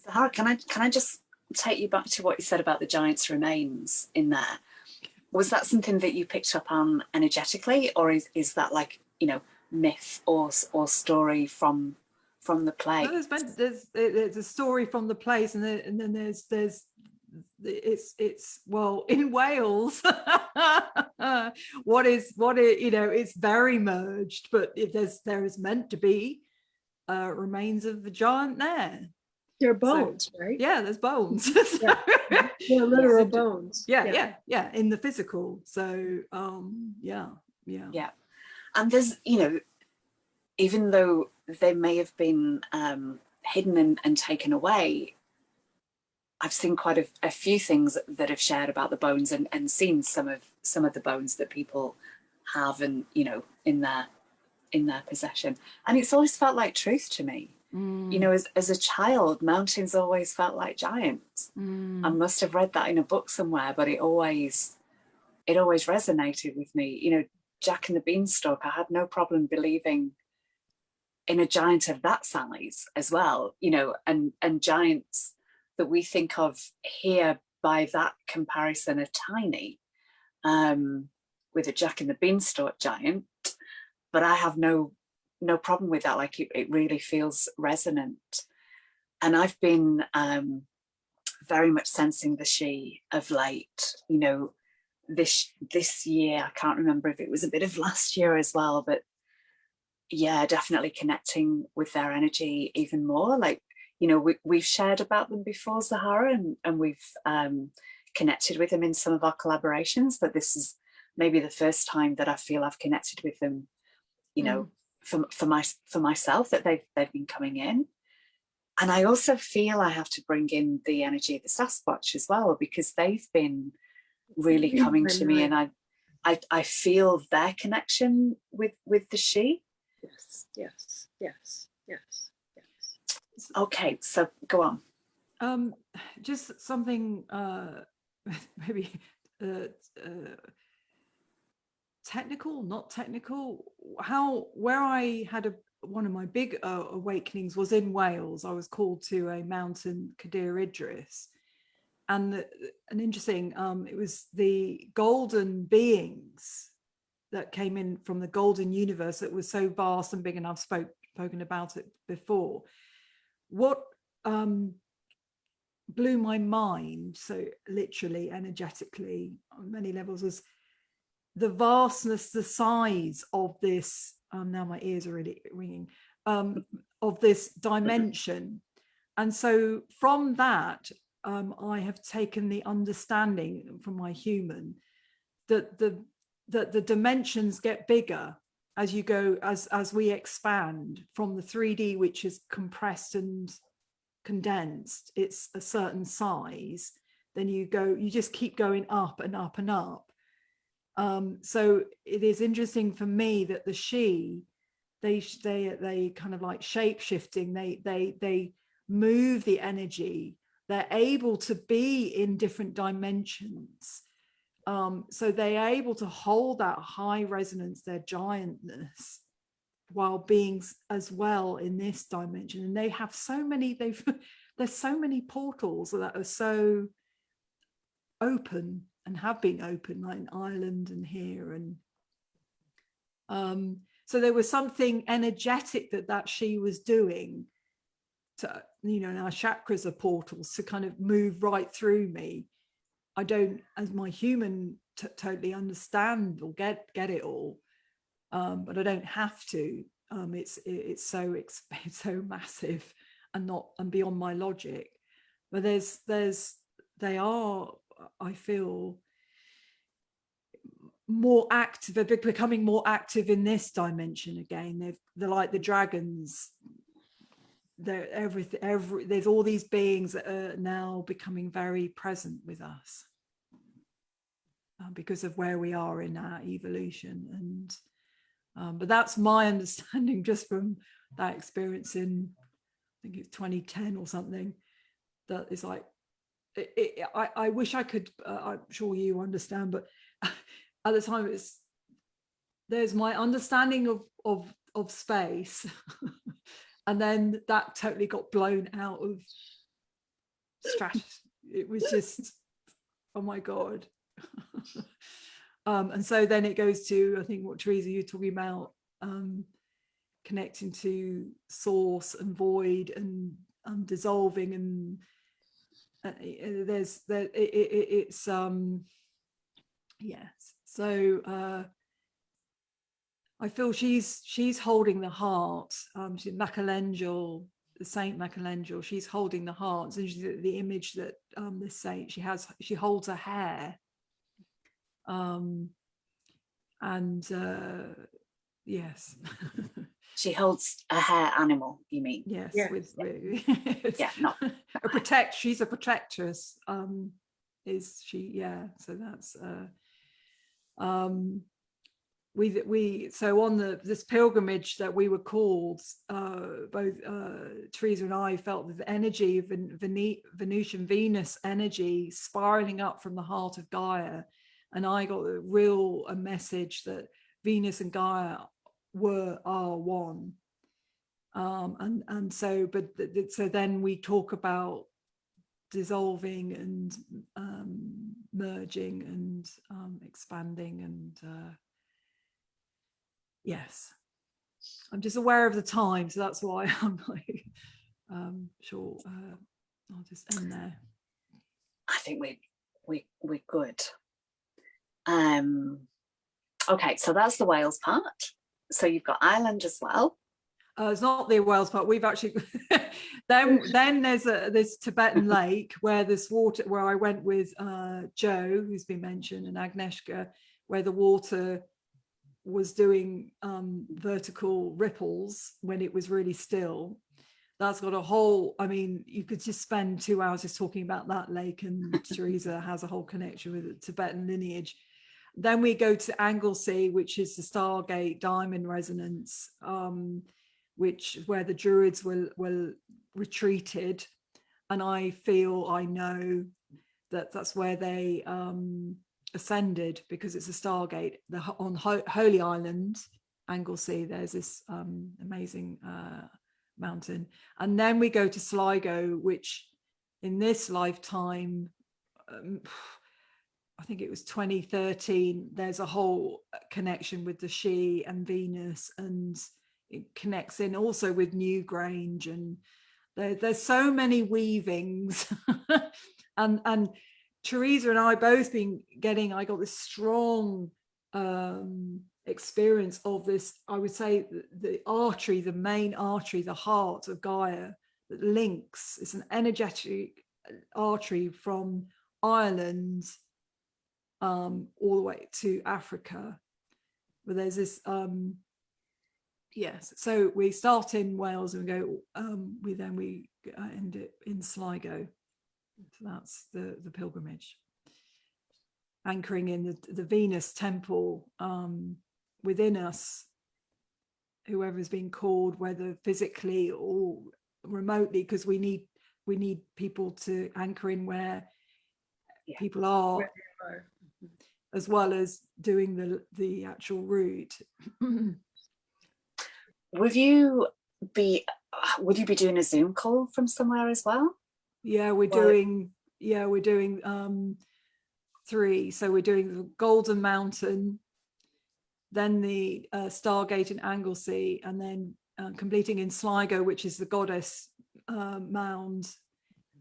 Zahara, can I just take you back to what you said about the giant's remains in there? Was that something that you picked up on energetically, or is that like, you know, myth or story from the place? No, there's a story from the place, and then there's it's well, in Wales what is you know, it's very merged, but if there is meant to be remains of the giant there. There are bones, right? Yeah, there's bones. Yeah. They're literal bones. Yeah, in the physical. So yeah. And there's, you know, even though they may have been hidden and taken away, I've seen quite a few things that have shared about the bones, and seen some of the bones that people have, and, you know, in their possession. And it's always felt like truth to me. You know, as a child, mountains always felt like giants. I must have read that in a book somewhere, but it always resonated with me. You know, Jack and the Beanstalk, I had no problem believing in a giant of that size as well, you know, and giants that we think of here by that comparison are tiny, with a Jack and the Beanstalk giant. But I have no problem with that. Like, it really feels resonant. And I've been very much sensing the she of late, you know, this year. I can't remember if it was a bit of last year as well, but yeah, definitely connecting with their energy even more. Like, you know, we've shared about them before, Zahara, and we've connected with them in some of our collaborations, but this is maybe the first time that I feel I've connected with them, you know, for myself, that they've been coming in. And I also feel I have to bring in the energy of the Sasquatch as well, because they've been really coming to me, and I feel their connection with the she. Yes. Okay, so go on. Just something maybe technical, not technical. Where I had one of my big awakenings was in Wales. I was called to a mountain, Cadir Idris, and an interesting. It was the golden beings that came in from the golden universe that was so vast and big, and I've spoken about it before. What blew my mind, so literally, energetically, on many levels, was the vastness, the size of this, now my ears are really ringing, of this dimension. And so from that, I have taken the understanding from my human that the dimensions get bigger as you go, as we expand from the 3D, which is compressed and condensed, it's a certain size, then you just keep going up and up and up. So it is interesting for me that the she, they kind of like shape shifting, they move the energy, they're able to be in different dimensions. So they're able to hold that high resonance, their giantness, while being as well in this dimension. And they have so many, there's so many portals that are so open and have been open, like in Ireland and here. And so there was something energetic that she was doing to, you know, and our chakras are portals to kind of move right through me. I don't, as my human, totally understand or get it all, but I don't have to. It's so massive and beyond my logic. But they are, I feel, more active. They're becoming more active in this dimension again. They're like the dragons. They're everything. There's all these beings that are now becoming very present with us because of where we are in our evolution. And but that's my understanding just from that experience in, I think it's 2010 or something. That is like, I wish I could. I'm sure you understand, but at the time, there's my understanding of space. And then that totally got blown out of strategy. It was just, oh my God. And so then it goes to, I think what Theresa, you're talking about, connecting to source and void and dissolving, and it's yes. So I feel she's holding the heart. She's Michelangelo, the Saint Michelangelo. She's holding the heart. And she's the image that this saint, she holds her hair. And Yes. She holds a hair animal, you mean? Yes, Yeah. with Yeah, not she's a protectress, is she? Yeah, so that's we so on this pilgrimage that we were called, both Theresa and I felt the energy of Venusian Venus energy spiraling up from the heart of Gaia, and I got a message that Venus and Gaia are one. So then we talk about dissolving and merging and expanding, and yes, I'm just aware of the time, so that's why I'm like sure I'll just end there. I think we're good. Okay, so that's the Wales part. So you've got Ireland as well. It's not the Wales part. We've actually then there's this Tibetan lake where this water, where I went with Joe, who's been mentioned, and Agnieszka, where the water was doing vertical ripples when it was really still. That's got a whole, I mean, you could just spend 2 hours just talking about that lake, and Theresa has a whole connection with the Tibetan lineage. Then we go to Anglesey, which is the Stargate diamond resonance, which where the Druids were retreated, and I know that that's where they ascended, because it's a Stargate. On Holy Island, Anglesey, there's this amazing mountain, and then we go to Sligo, which in this lifetime, I think it was 2013. There's a whole connection with the She and Venus, and it connects in also with Newgrange, and there's so many weavings. and Theresa and I both been I got this strong experience of this, I would say, the artery, the main artery, the heart of Gaia that links. It's an energetic artery from Ireland all the way to Africa. But there's this yes, so we start in Wales and we go we end it in Sligo. So that's the pilgrimage, anchoring in the Venus temple within us, whoever's been called, whether physically or remotely, because we need people to anchor in where people are, as well as doing the actual route. Would you be doing a Zoom call from somewhere as well? Yeah, we're doing 3. So we're doing the Golden Mountain, then the Stargate in Anglesey, and then completing in Sligo, which is the goddess mound,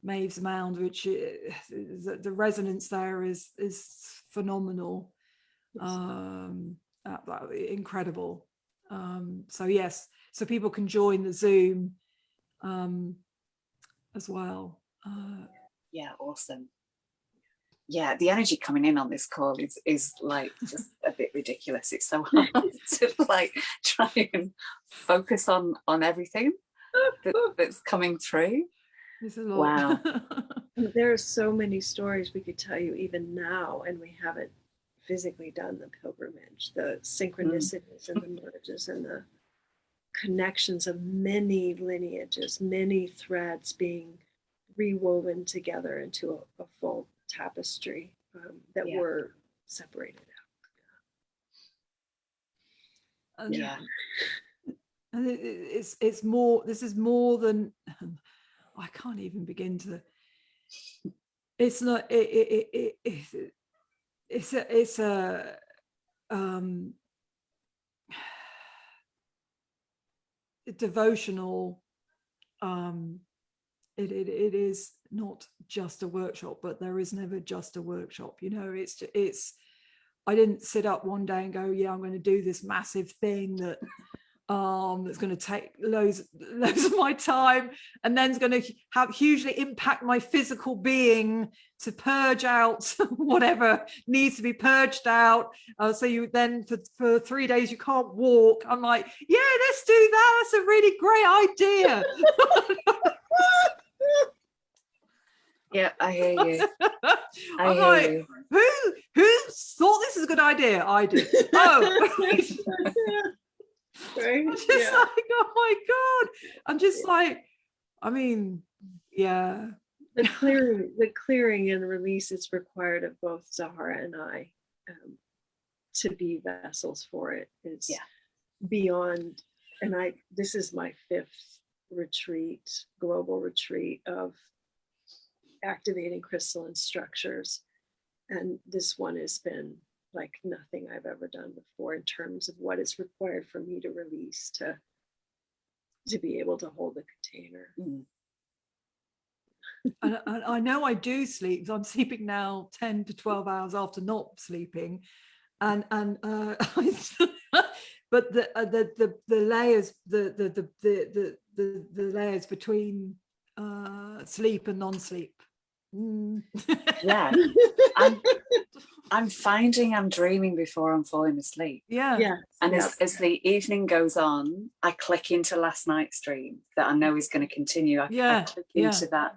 Maeve's mound, which the resonance there is phenomenal, incredible. So yes, so people can join the Zoom as well. Yeah, awesome. Yeah, the energy coming in on this call is like just a bit ridiculous. It's so hard to like try and focus on everything that's coming through. There's a lot. Wow. There are so many stories we could tell you even now, and we haven't physically done the pilgrimage, the synchronicities and the merges and the connections of many lineages, many threads being rewoven together into a full tapestry that were separated out. Yeah. And it's more, this is more than, I can't even begin to, it's not, it's a devotional, it is not just a workshop, but there is never just a workshop, you know. It's I didn't sit up one day and go, yeah, I'm going to do this massive thing that that's going to take loads of my time, and then it's going to have hugely impact my physical being to purge out whatever needs to be purged out. So you then for 3 days you can't walk. I'm like, yeah, let's do that. That's a really great idea. Yeah, I hear you. I'm like, who thought this is a good idea? I did. Oh. Right? I'm just like, oh my God. I'm just like, I mean, yeah. The clearing and release is required of both Zahara and I, to be vessels for it is beyond. And this is my 5th retreat, global retreat of activating crystalline structures. And this one has been like nothing I've ever done before in terms of what is required for me to release, to be able to hold the container. And I know I do sleep. So I'm sleeping now 10 to 12 hours after not sleeping, but the layers, the layers between sleep and non-sleep. Yeah. I'm finding I'm dreaming before I'm falling asleep. Yeah. And as the evening goes on, I click into last night's dream that I know is going to continue. I click into that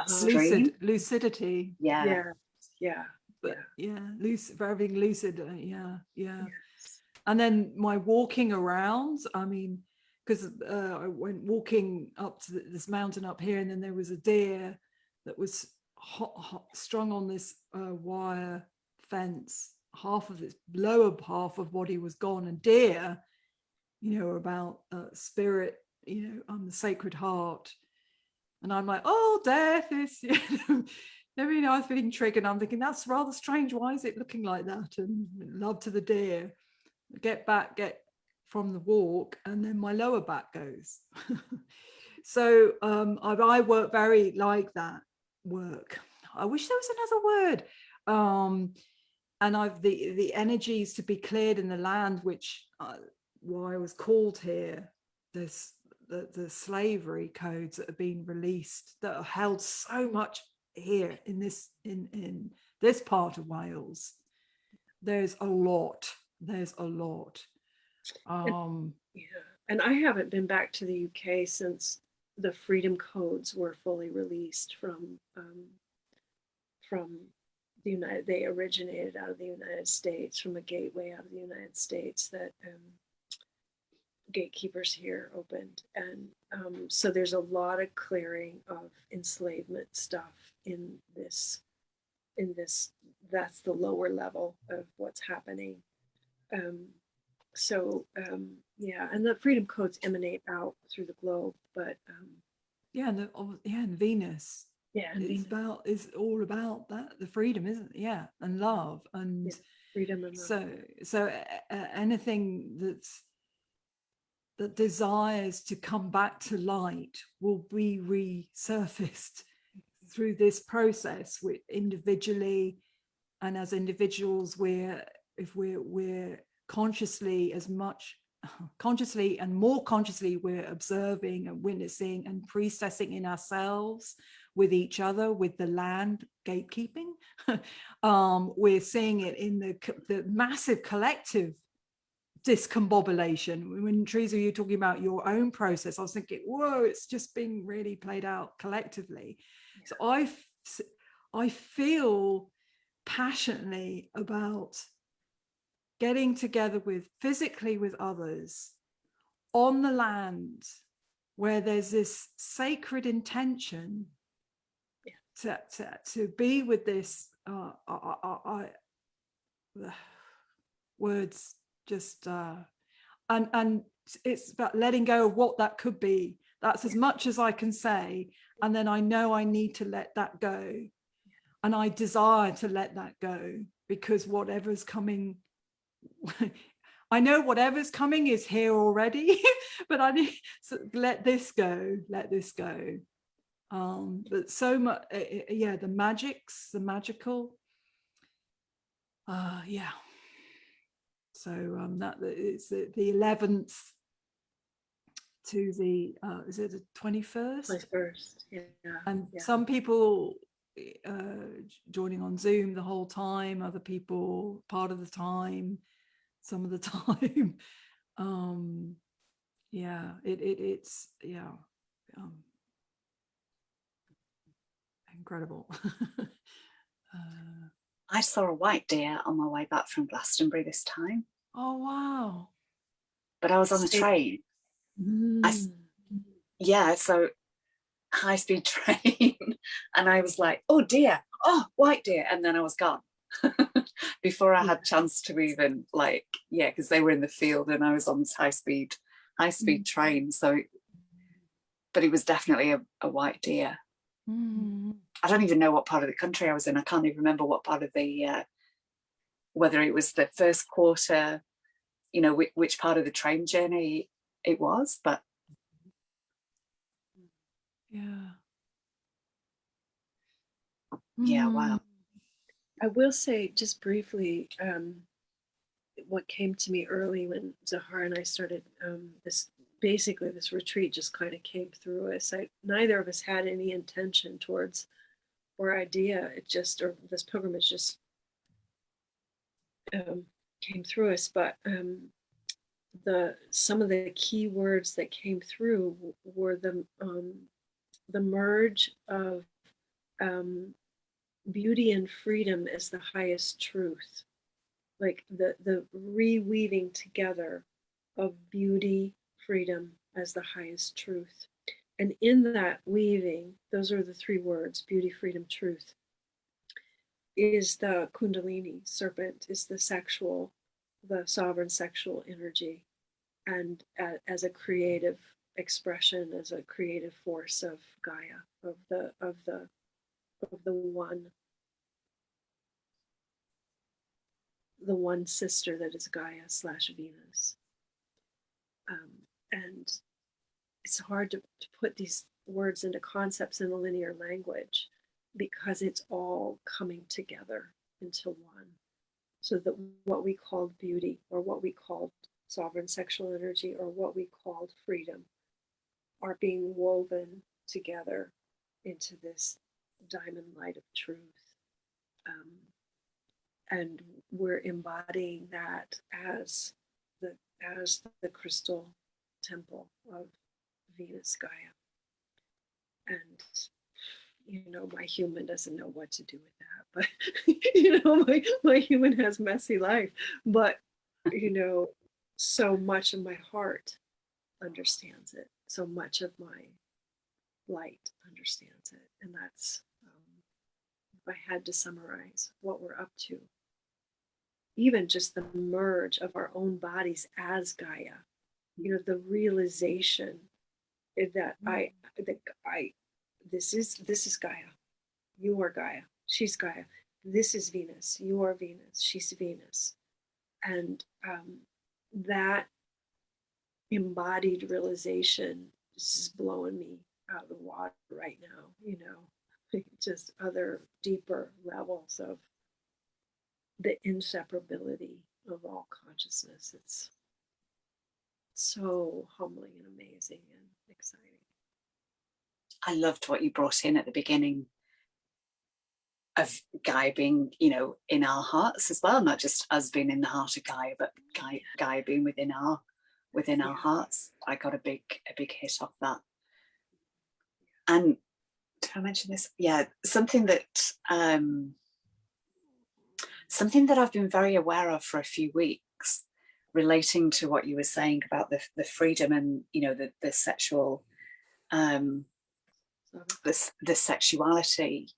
stream. Lucidity. Yeah. But very lucid. And then my walking around, I mean, because I went walking up to this mountain up here, and then there was a deer that was strung on this wire fence. Half of its lower half of body was gone, and deer, about spirit, the Sacred Heart. And I'm like, oh, death is, I was feeling triggered. I'm thinking, that's rather strange. Why is it looking like that? And love to the deer. Get from the walk, and then my lower back goes. So I work very like that work. I wish there was another word. And I've the energies to be cleared in the land, which why I was called here. There's the slavery codes that have been released that are held so much here in this part of Wales. There's a lot. And I haven't been back to the UK since the freedom codes were fully released from the United. They originated out of the United States, from a gateway out of the United States that gatekeepers here opened. And so there's a lot of clearing of enslavement stuff in this. That's the lower level of what's happening. And the freedom codes emanate out through the globe, but and Venus. And it's all about that, the freedom, isn't it? Yeah, and love, and freedom and love. So anything that desires to come back to light will be resurfaced through this process. With individually, and as individuals, if we're consciously and more consciously, we're observing and witnessing and priestessing in ourselves, with each other, with the land, gatekeeping. We're seeing it in the massive collective discombobulation. When Theresa, you're talking about your own process, I was thinking, whoa, it's just being really played out collectively. So I feel passionately about getting together physically with others on the land where there's this sacred intention to be with this words just and it's about letting go of what that could be. That's as much as I can say, and then I know I need to let that go, and I desire to let that go, because whatever's coming, I know whatever's coming is here already, but I need to let this go. But so much, the magical, so that it's the 11th to the is it the 21st? 21st, yeah. And yeah. some people joining on Zoom the whole time, other people part of the time, some of the time. Yeah, it's yeah, incredible. I saw a white deer on my way back from Glastonbury this time, Oh wow. but I was on a train. Yeah, so high-speed train, and I was like, oh dear, oh, white deer, and then I was gone before I had chance to even, like, yeah, because they were in the field and I was on this high-speed train. So, but it was definitely a white deer. I don't even know what part of the country I was in. I can't even remember what part of the whether it was the first quarter, you know, which part of the train journey it was, but Yeah. yeah, wow. I will say just briefly, what came to me early when Zahara and I started this retreat just kind of came through us. Neither of us had any intention towards or idea. It just, or this pilgrimage just came through us. But some of the key words that came through were the merge of beauty and freedom as the highest truth, like the reweaving together of beauty, freedom as the highest truth. And in that weaving, those are the three words: beauty, freedom, truth. Is the Kundalini serpent, is the sovereign sexual energy, and as a creative expression, as a creative force of Gaia, of the one sister that is Gaia / Venus. And it's hard to put these words into concepts in a linear language because it's all coming together into one. So that what we called beauty, or what we called sovereign sexual energy, or what we called freedom, are being woven together into this diamond light of truth. And we're embodying that as the crystal temple of Venus Gaia. And my human doesn't know what to do with that, but my human has messy life, but so much of my heart understands it, so much of my light understands it. And that's, if I had to summarize what we're up to, even just the merge of our own bodies as Gaia, the realization that this is Gaia. You are Gaia. She's Gaia. This is Venus. You are Venus. She's Venus. And that embodied realization is blowing me out of the water right now, just other deeper levels of the inseparability of all consciousness. It's so humbling and amazing and exciting. I loved what you brought in at the beginning of Gaia being, in our hearts as well, not just us being in the heart of Gaia, but Gaia being within our hearts. I got a big hit off that. And did I mention this? Yeah, something that I've been very aware of for a few weeks, relating to what you were saying about the freedom and the sexual the sexuality.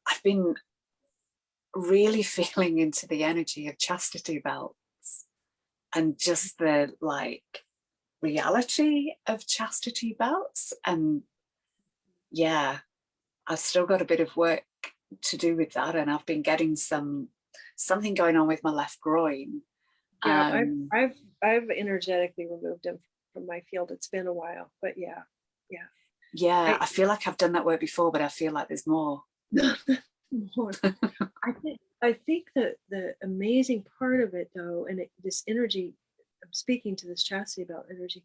I've been really feeling into the energy of chastity belts and just the reality of chastity belts. And yeah, I've still got a bit of work to do with that, and I've been getting something going on with my left groin. Yeah, I've energetically removed him from my field. It's been a while, but yeah. I feel like I've done that work before, but I feel like there's more. More. I think that the amazing part of it, though, and this energy, I'm speaking to this chastity belt energy,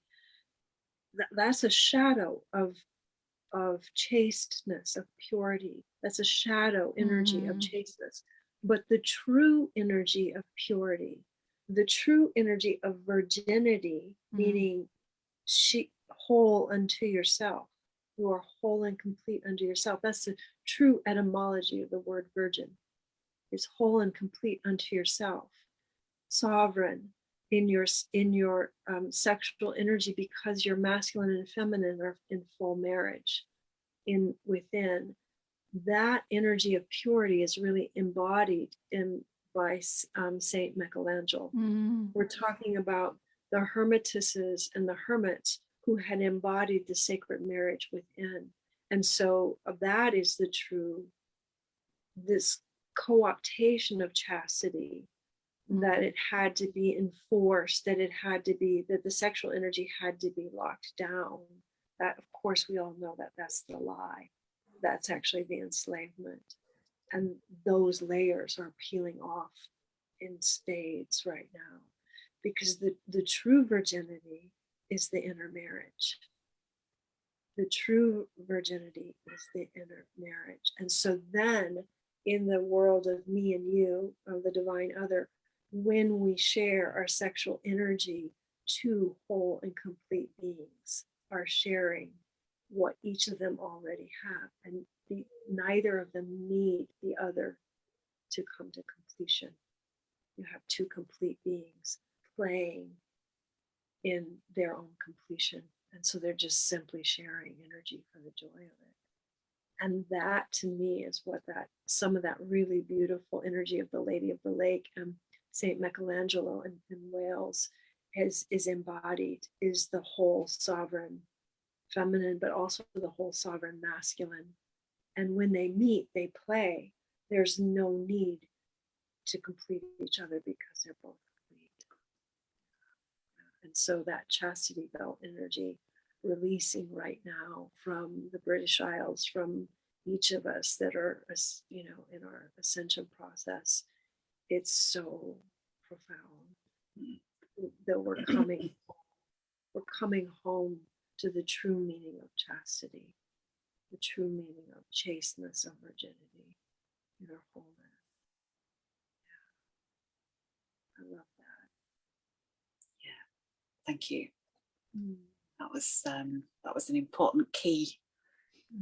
that's a shadow of chasteness, of purity. That's a shadow energy of chasteness. But the true energy of purity, the true energy of virginity, meaning whole unto yourself. You are whole and complete unto yourself. That's the true etymology of the word virgin, is whole and complete unto yourself. Sovereign in your sexual energy, because your masculine and feminine are in full marriage within. That energy of purity is really embodied by Saint Michelangelo. We're talking about the hermitesses and the hermits who had embodied the sacred marriage within. And so that is this co-optation of chastity, that it had to be enforced, that the sexual energy had to be locked down. That, of course, we all know that that's the lie. That's actually the enslavement. And those layers are peeling off in spades right now, because the true virginity is the inner marriage. The true virginity is the inner marriage. And so then in the world of me and you, of the divine other, when we share our sexual energy, two whole and complete beings are sharing what each of them already have, and neither of them need the other to come to completion. You have two complete beings playing in their own completion, and so they're just simply sharing energy for the joy of it. And that, to me, is what some of that really beautiful energy of the Lady of the Lake and Saint Michelangelo in Wales is embodied, is the whole sovereign feminine, but also the whole sovereign masculine. And when they meet, they play. There's no need to complete each other because they're both complete. And so that chastity belt energy releasing right now from the British Isles, from each of us that are, in our ascension process, it's so profound that we're coming home to the true meaning of chastity, the true meaning of chasteness, of virginity, in our wholeness. Yeah. I love that. Yeah, thank you. That was an important key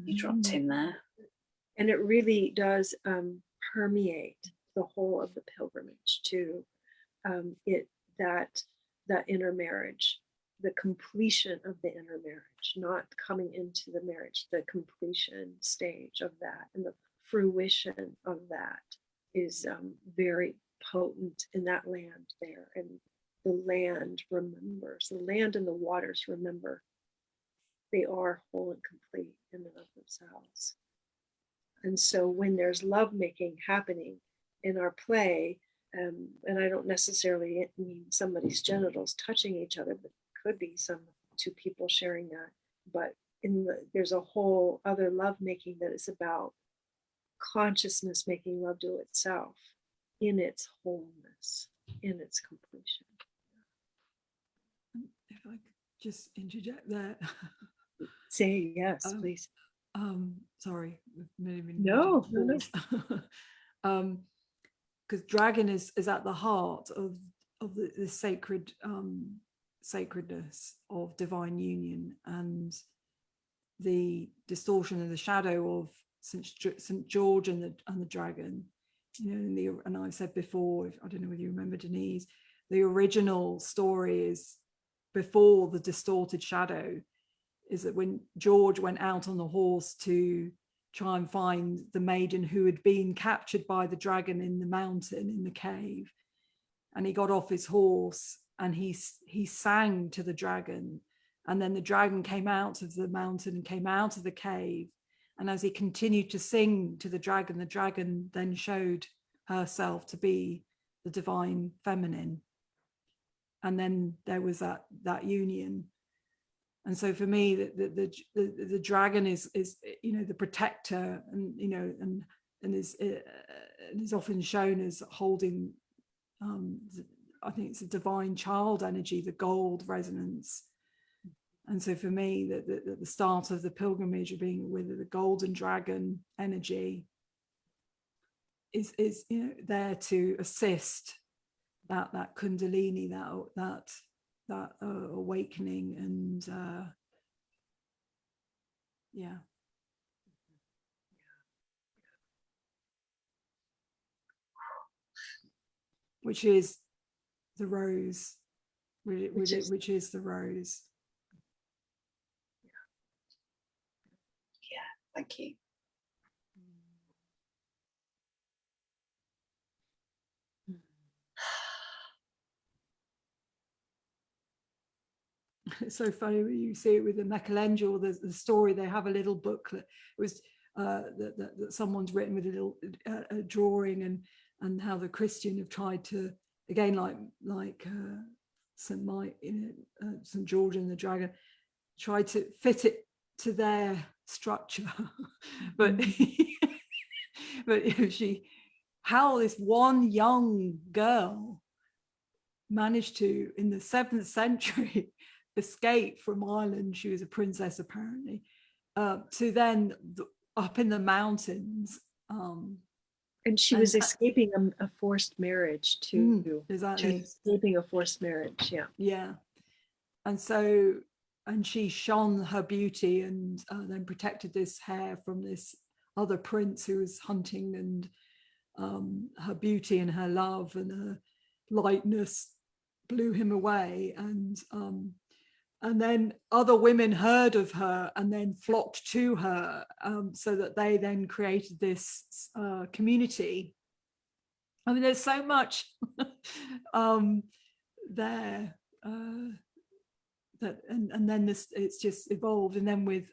you dropped in there. And it really does permeate the whole of the pilgrimage too. That inner marriage, the completion of the inner marriage, not coming into the marriage, the completion stage of that and the fruition of that is very potent in that land there. And the land remembers, the land and the waters remember. They are whole and complete in and of themselves. And so when there's lovemaking happening in our play, and I don't necessarily mean somebody's genitals touching each other, but could be two people sharing that. But there's a whole other lovemaking that is about consciousness making love to itself in its wholeness, in its completion. If I could just interject there. Say yes, please. Sorry, maybe no. Because dragon is at the heart of the sacred sacredness of divine union, and the distortion and the shadow of St. George and the dragon. And I've said before, I don't know whether you remember, Denise, the original story is before the distorted shadow, is that when George went out on the horse to try and find the maiden who had been captured by the dragon in the mountain, in the cave, and he got off his horse and he sang to the dragon, and then the dragon came out of the mountain and came out of the cave, and as he continued to sing to the dragon then showed herself to be the divine feminine, and then there was that union. And so for me, the dragon is the protector, and is often shown as holding, I think it's a divine child energy, the gold resonance, And so for me, the start of the pilgrimage of being with the golden dragon energy is there to assist that kundalini, that awakening, and yeah. Which is the rose, which is the rose. Yeah, thank you. It's so funny when you see it with the Michelangelo, the story, they have a little booklet. It was that someone's written with a little drawing, and how the Christian have tried to, again, like St. George and the dragon, tried to fit it to their structure. But but how this one young girl managed to, in the 7th century, escape from Ireland. She was a princess apparently, to then up in the mountains, and she was escaping a forced marriage too. Exactly. She was escaping a forced marriage. Yeah. And so, and she shone her beauty, and then protected this hair from this other prince who was hunting, and her beauty and her love and her lightness blew him away, and then other women heard of her and then flocked to her, so that they then created this community. I mean, there's so much there, that, and then it's just evolved. And then with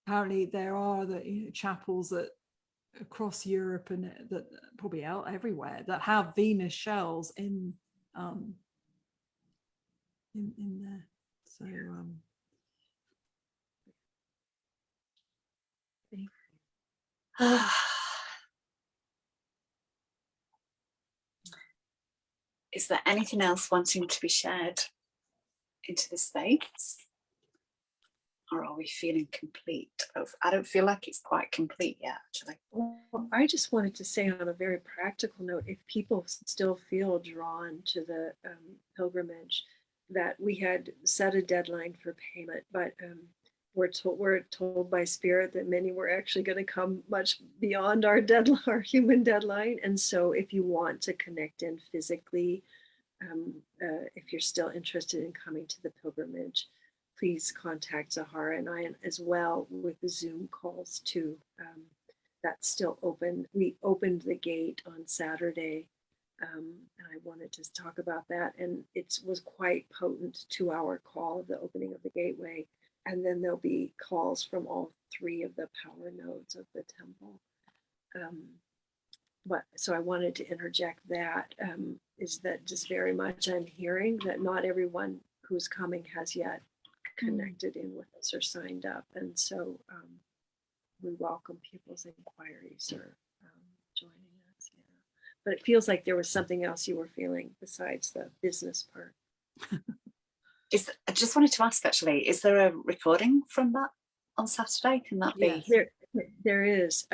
apparently there are the chapels that across Europe, and that probably out everywhere, that have Venus shells in there. So Is there anything else wanting to be shared into the space? Or are we feeling complete? I don't feel like it's quite complete yet, actually. Well, I just wanted to say, on a very practical note, if people still feel drawn to the pilgrimage, that we had set a deadline for payment, but we're told by Spirit that many were actually going to come much beyond our deadline, our human deadline. And so, if you want to connect in physically, if you're still interested in coming to the pilgrimage, please contact Zahara and I, as well with the Zoom calls too. That's still open. We opened the gate on Saturday, and I wanted to talk about that. And it was quite potent 2-hour call of the opening of the gateway. And then there'll be calls from all 3 of the power nodes of the temple. But so I wanted to interject that, is that just very much I'm hearing that not everyone who's coming has yet connected in with us or signed up. And so we welcome people's inquiries or joining us. Yeah. But it feels like there was something else you were feeling besides the business part. I just wanted to ask, actually, is there a recording from that on Saturday? Can that be? There is.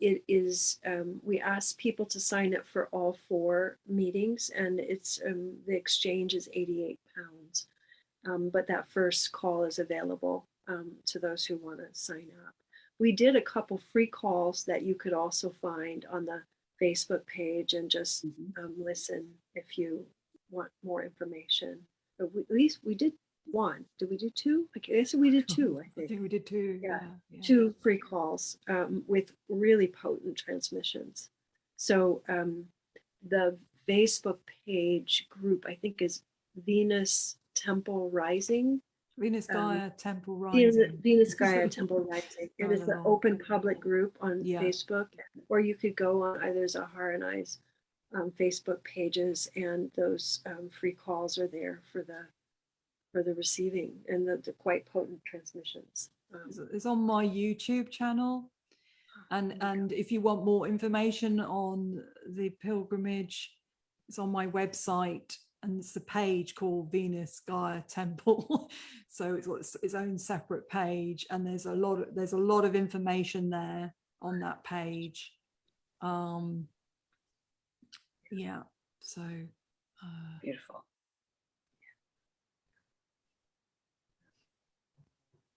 It is. We asked people to sign up for all 4 meetings, and it's the exchange is £88. But that first call is available to those who want to sign up. We did a couple free calls that you could also find on the Facebook page, and just listen if you want more information. But at least we did 1. Did we do 2? I guess we did 2. I think we did 2. Yeah. 2 free calls with really potent transmissions. So the Facebook page group, I think, is Venus Temple Rising. Venus Gaia Temple Rising. Venus Gaia Temple Rising. It is the open public group on Facebook, or you could go on either Zahara and I's Facebook pages, and those free calls are there for the receiving and the quite potent transmissions. It's on my YouTube channel, and if you want more information on the pilgrimage, it's on my website, and it's a page called Venus Gaia Temple. So it's got its own separate page, and there's a lot of information there on that page. Yeah, so Beautiful.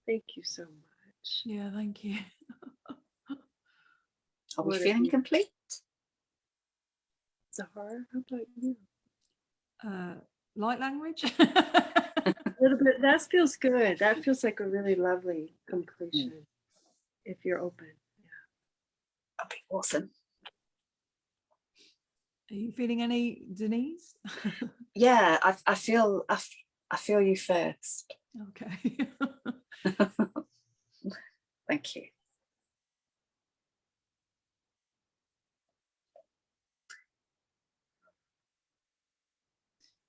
Thank you so much. yeah, thank you. Are we What a feeling beautiful- complete? Zahara, how about you? Light language. A little bit. That feels good. That feels like a really lovely completion. If you're open. That'd be awesome. Are you feeling any, Denise? Yeah, I feel you first. Okay. Thank you.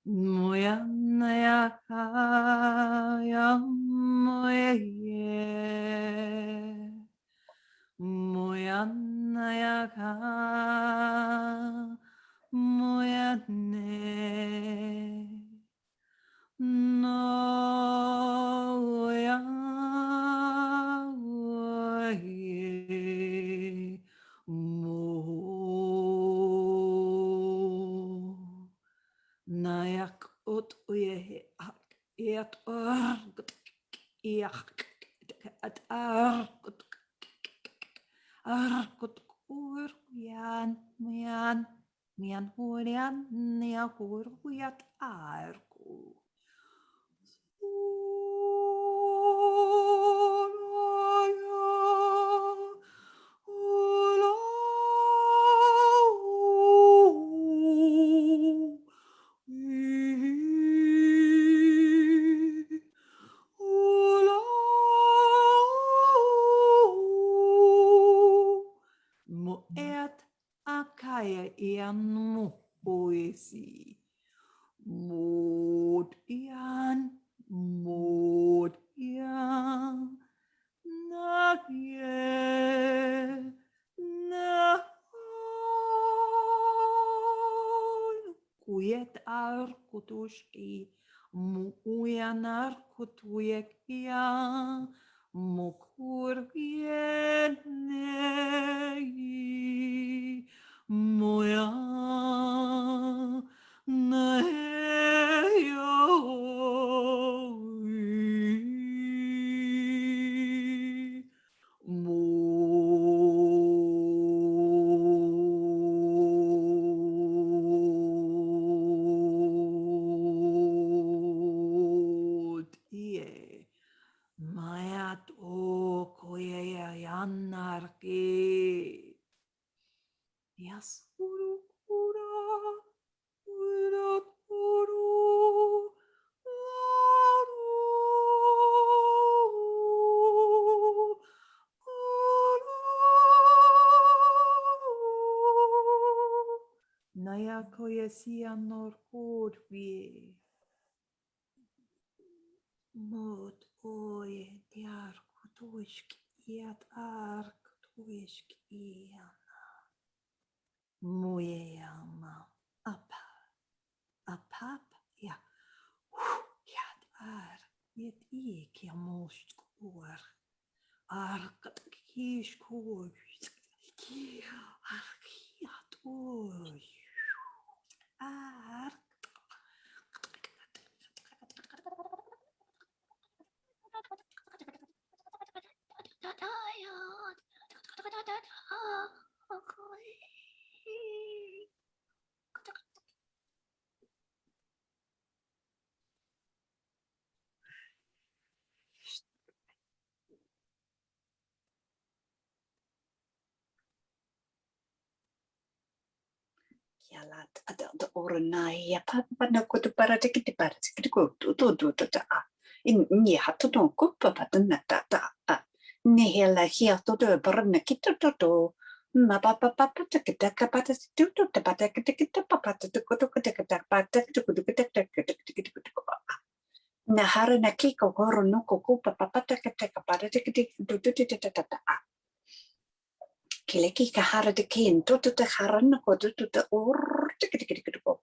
Moya naya kaya moya ye. Moya naya ka moya ne. No ya ye mo. Nayak ot uye ak yat argut yak at arkut kur yan mian hurian nia huruyat arku. Moet akaya ian mo poesi. Mod ian Nagye na kuyet arkutuski muyanar kutuyekia mukur yenei moya na Mayat o koya yanarki. Yes, uru ura ura uru Naya koya sianor kodvi. Mod oye diar kutuishk iat ar kutuishk iana. Muyama apa apap ya yat ar yet ik most koor ar kish koor ar kiat oy ar Yalat ada ornai ya papa na kutu para tikiti para tikiti ko tu ta in ni hatu no ko papa na ta ni hela hia to para na kita to ma papa tikita kapata tu ta pata tikita papa tu ko tikita pata tu ko tikita na hara na kiko goro no ko papa tikita para tikiti ta Kileki kahara de kin, toto te harana ko toto te or tikitikitikiko.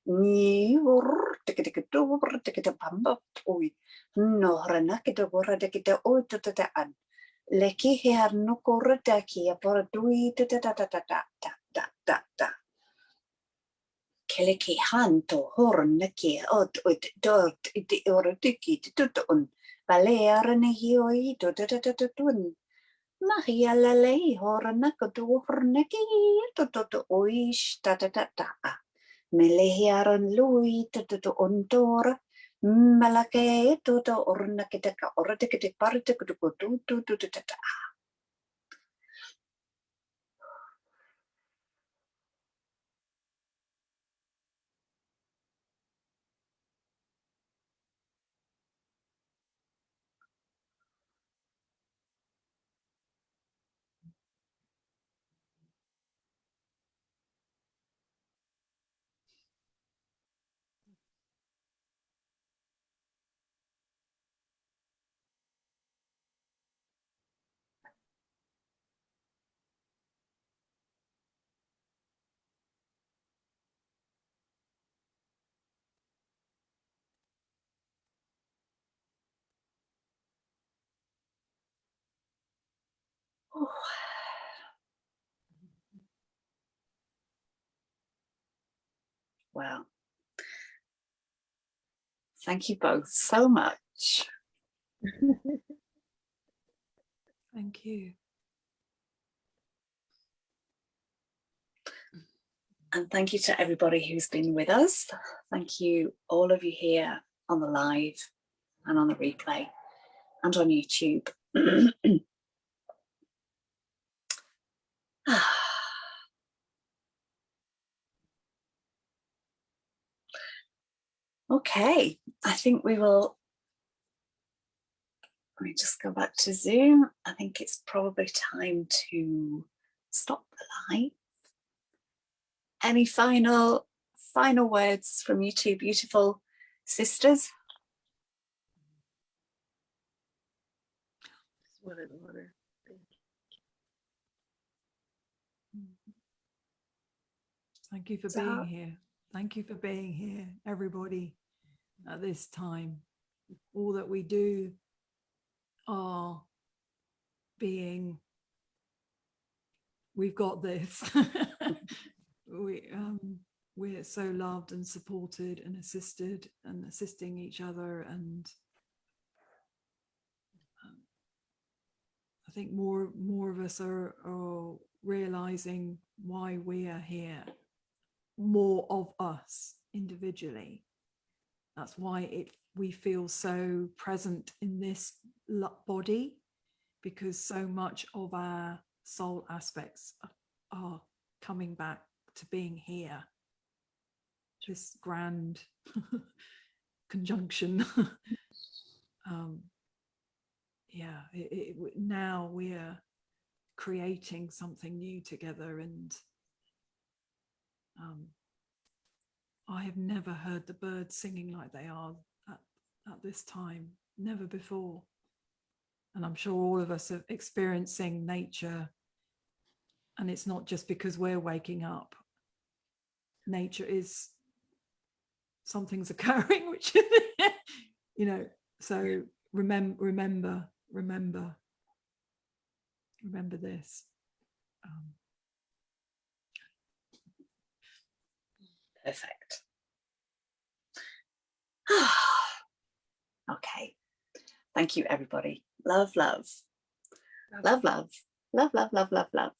Ni or tek do tek pamba oi no rana kita gora de kita oi an leki her no korra da ki a por dui keleki hanto horn ki ot dort di or tiki on balera ne hioi tun Maria lei horna ko do horna ki oi Melehiaran lui ontor malake orna kitaka orate kitik parte kutu Wow. Thank you both so much. Thank you. And thank you to everybody who's been with us. Thank you, all of you here on the live and on the replay and on YouTube. Okay, I think we will. Let me just go back to Zoom. I think it's probably time to stop the live. Any final words from you two beautiful sisters? Thank you for being here. Thank you for being here, everybody, at this time. All that we do are being, we've got this. We're so loved and supported and assisted and assisting each other, and I think more of us are realizing why we are here, more of us individually. That's why we feel so present in this body, because so much of our soul aspects are coming back to being here. This grand conjunction. Yeah, now we're creating something new together, and I have never heard the birds singing like they are at this time, never before. And I'm sure all of us are experiencing nature, and it's not just because we're waking up. Nature is, something's occurring, which you know, so remember this. Perfect. Okay. Thank you, everybody. Love, love. Love, love. Love, love, love, love, love.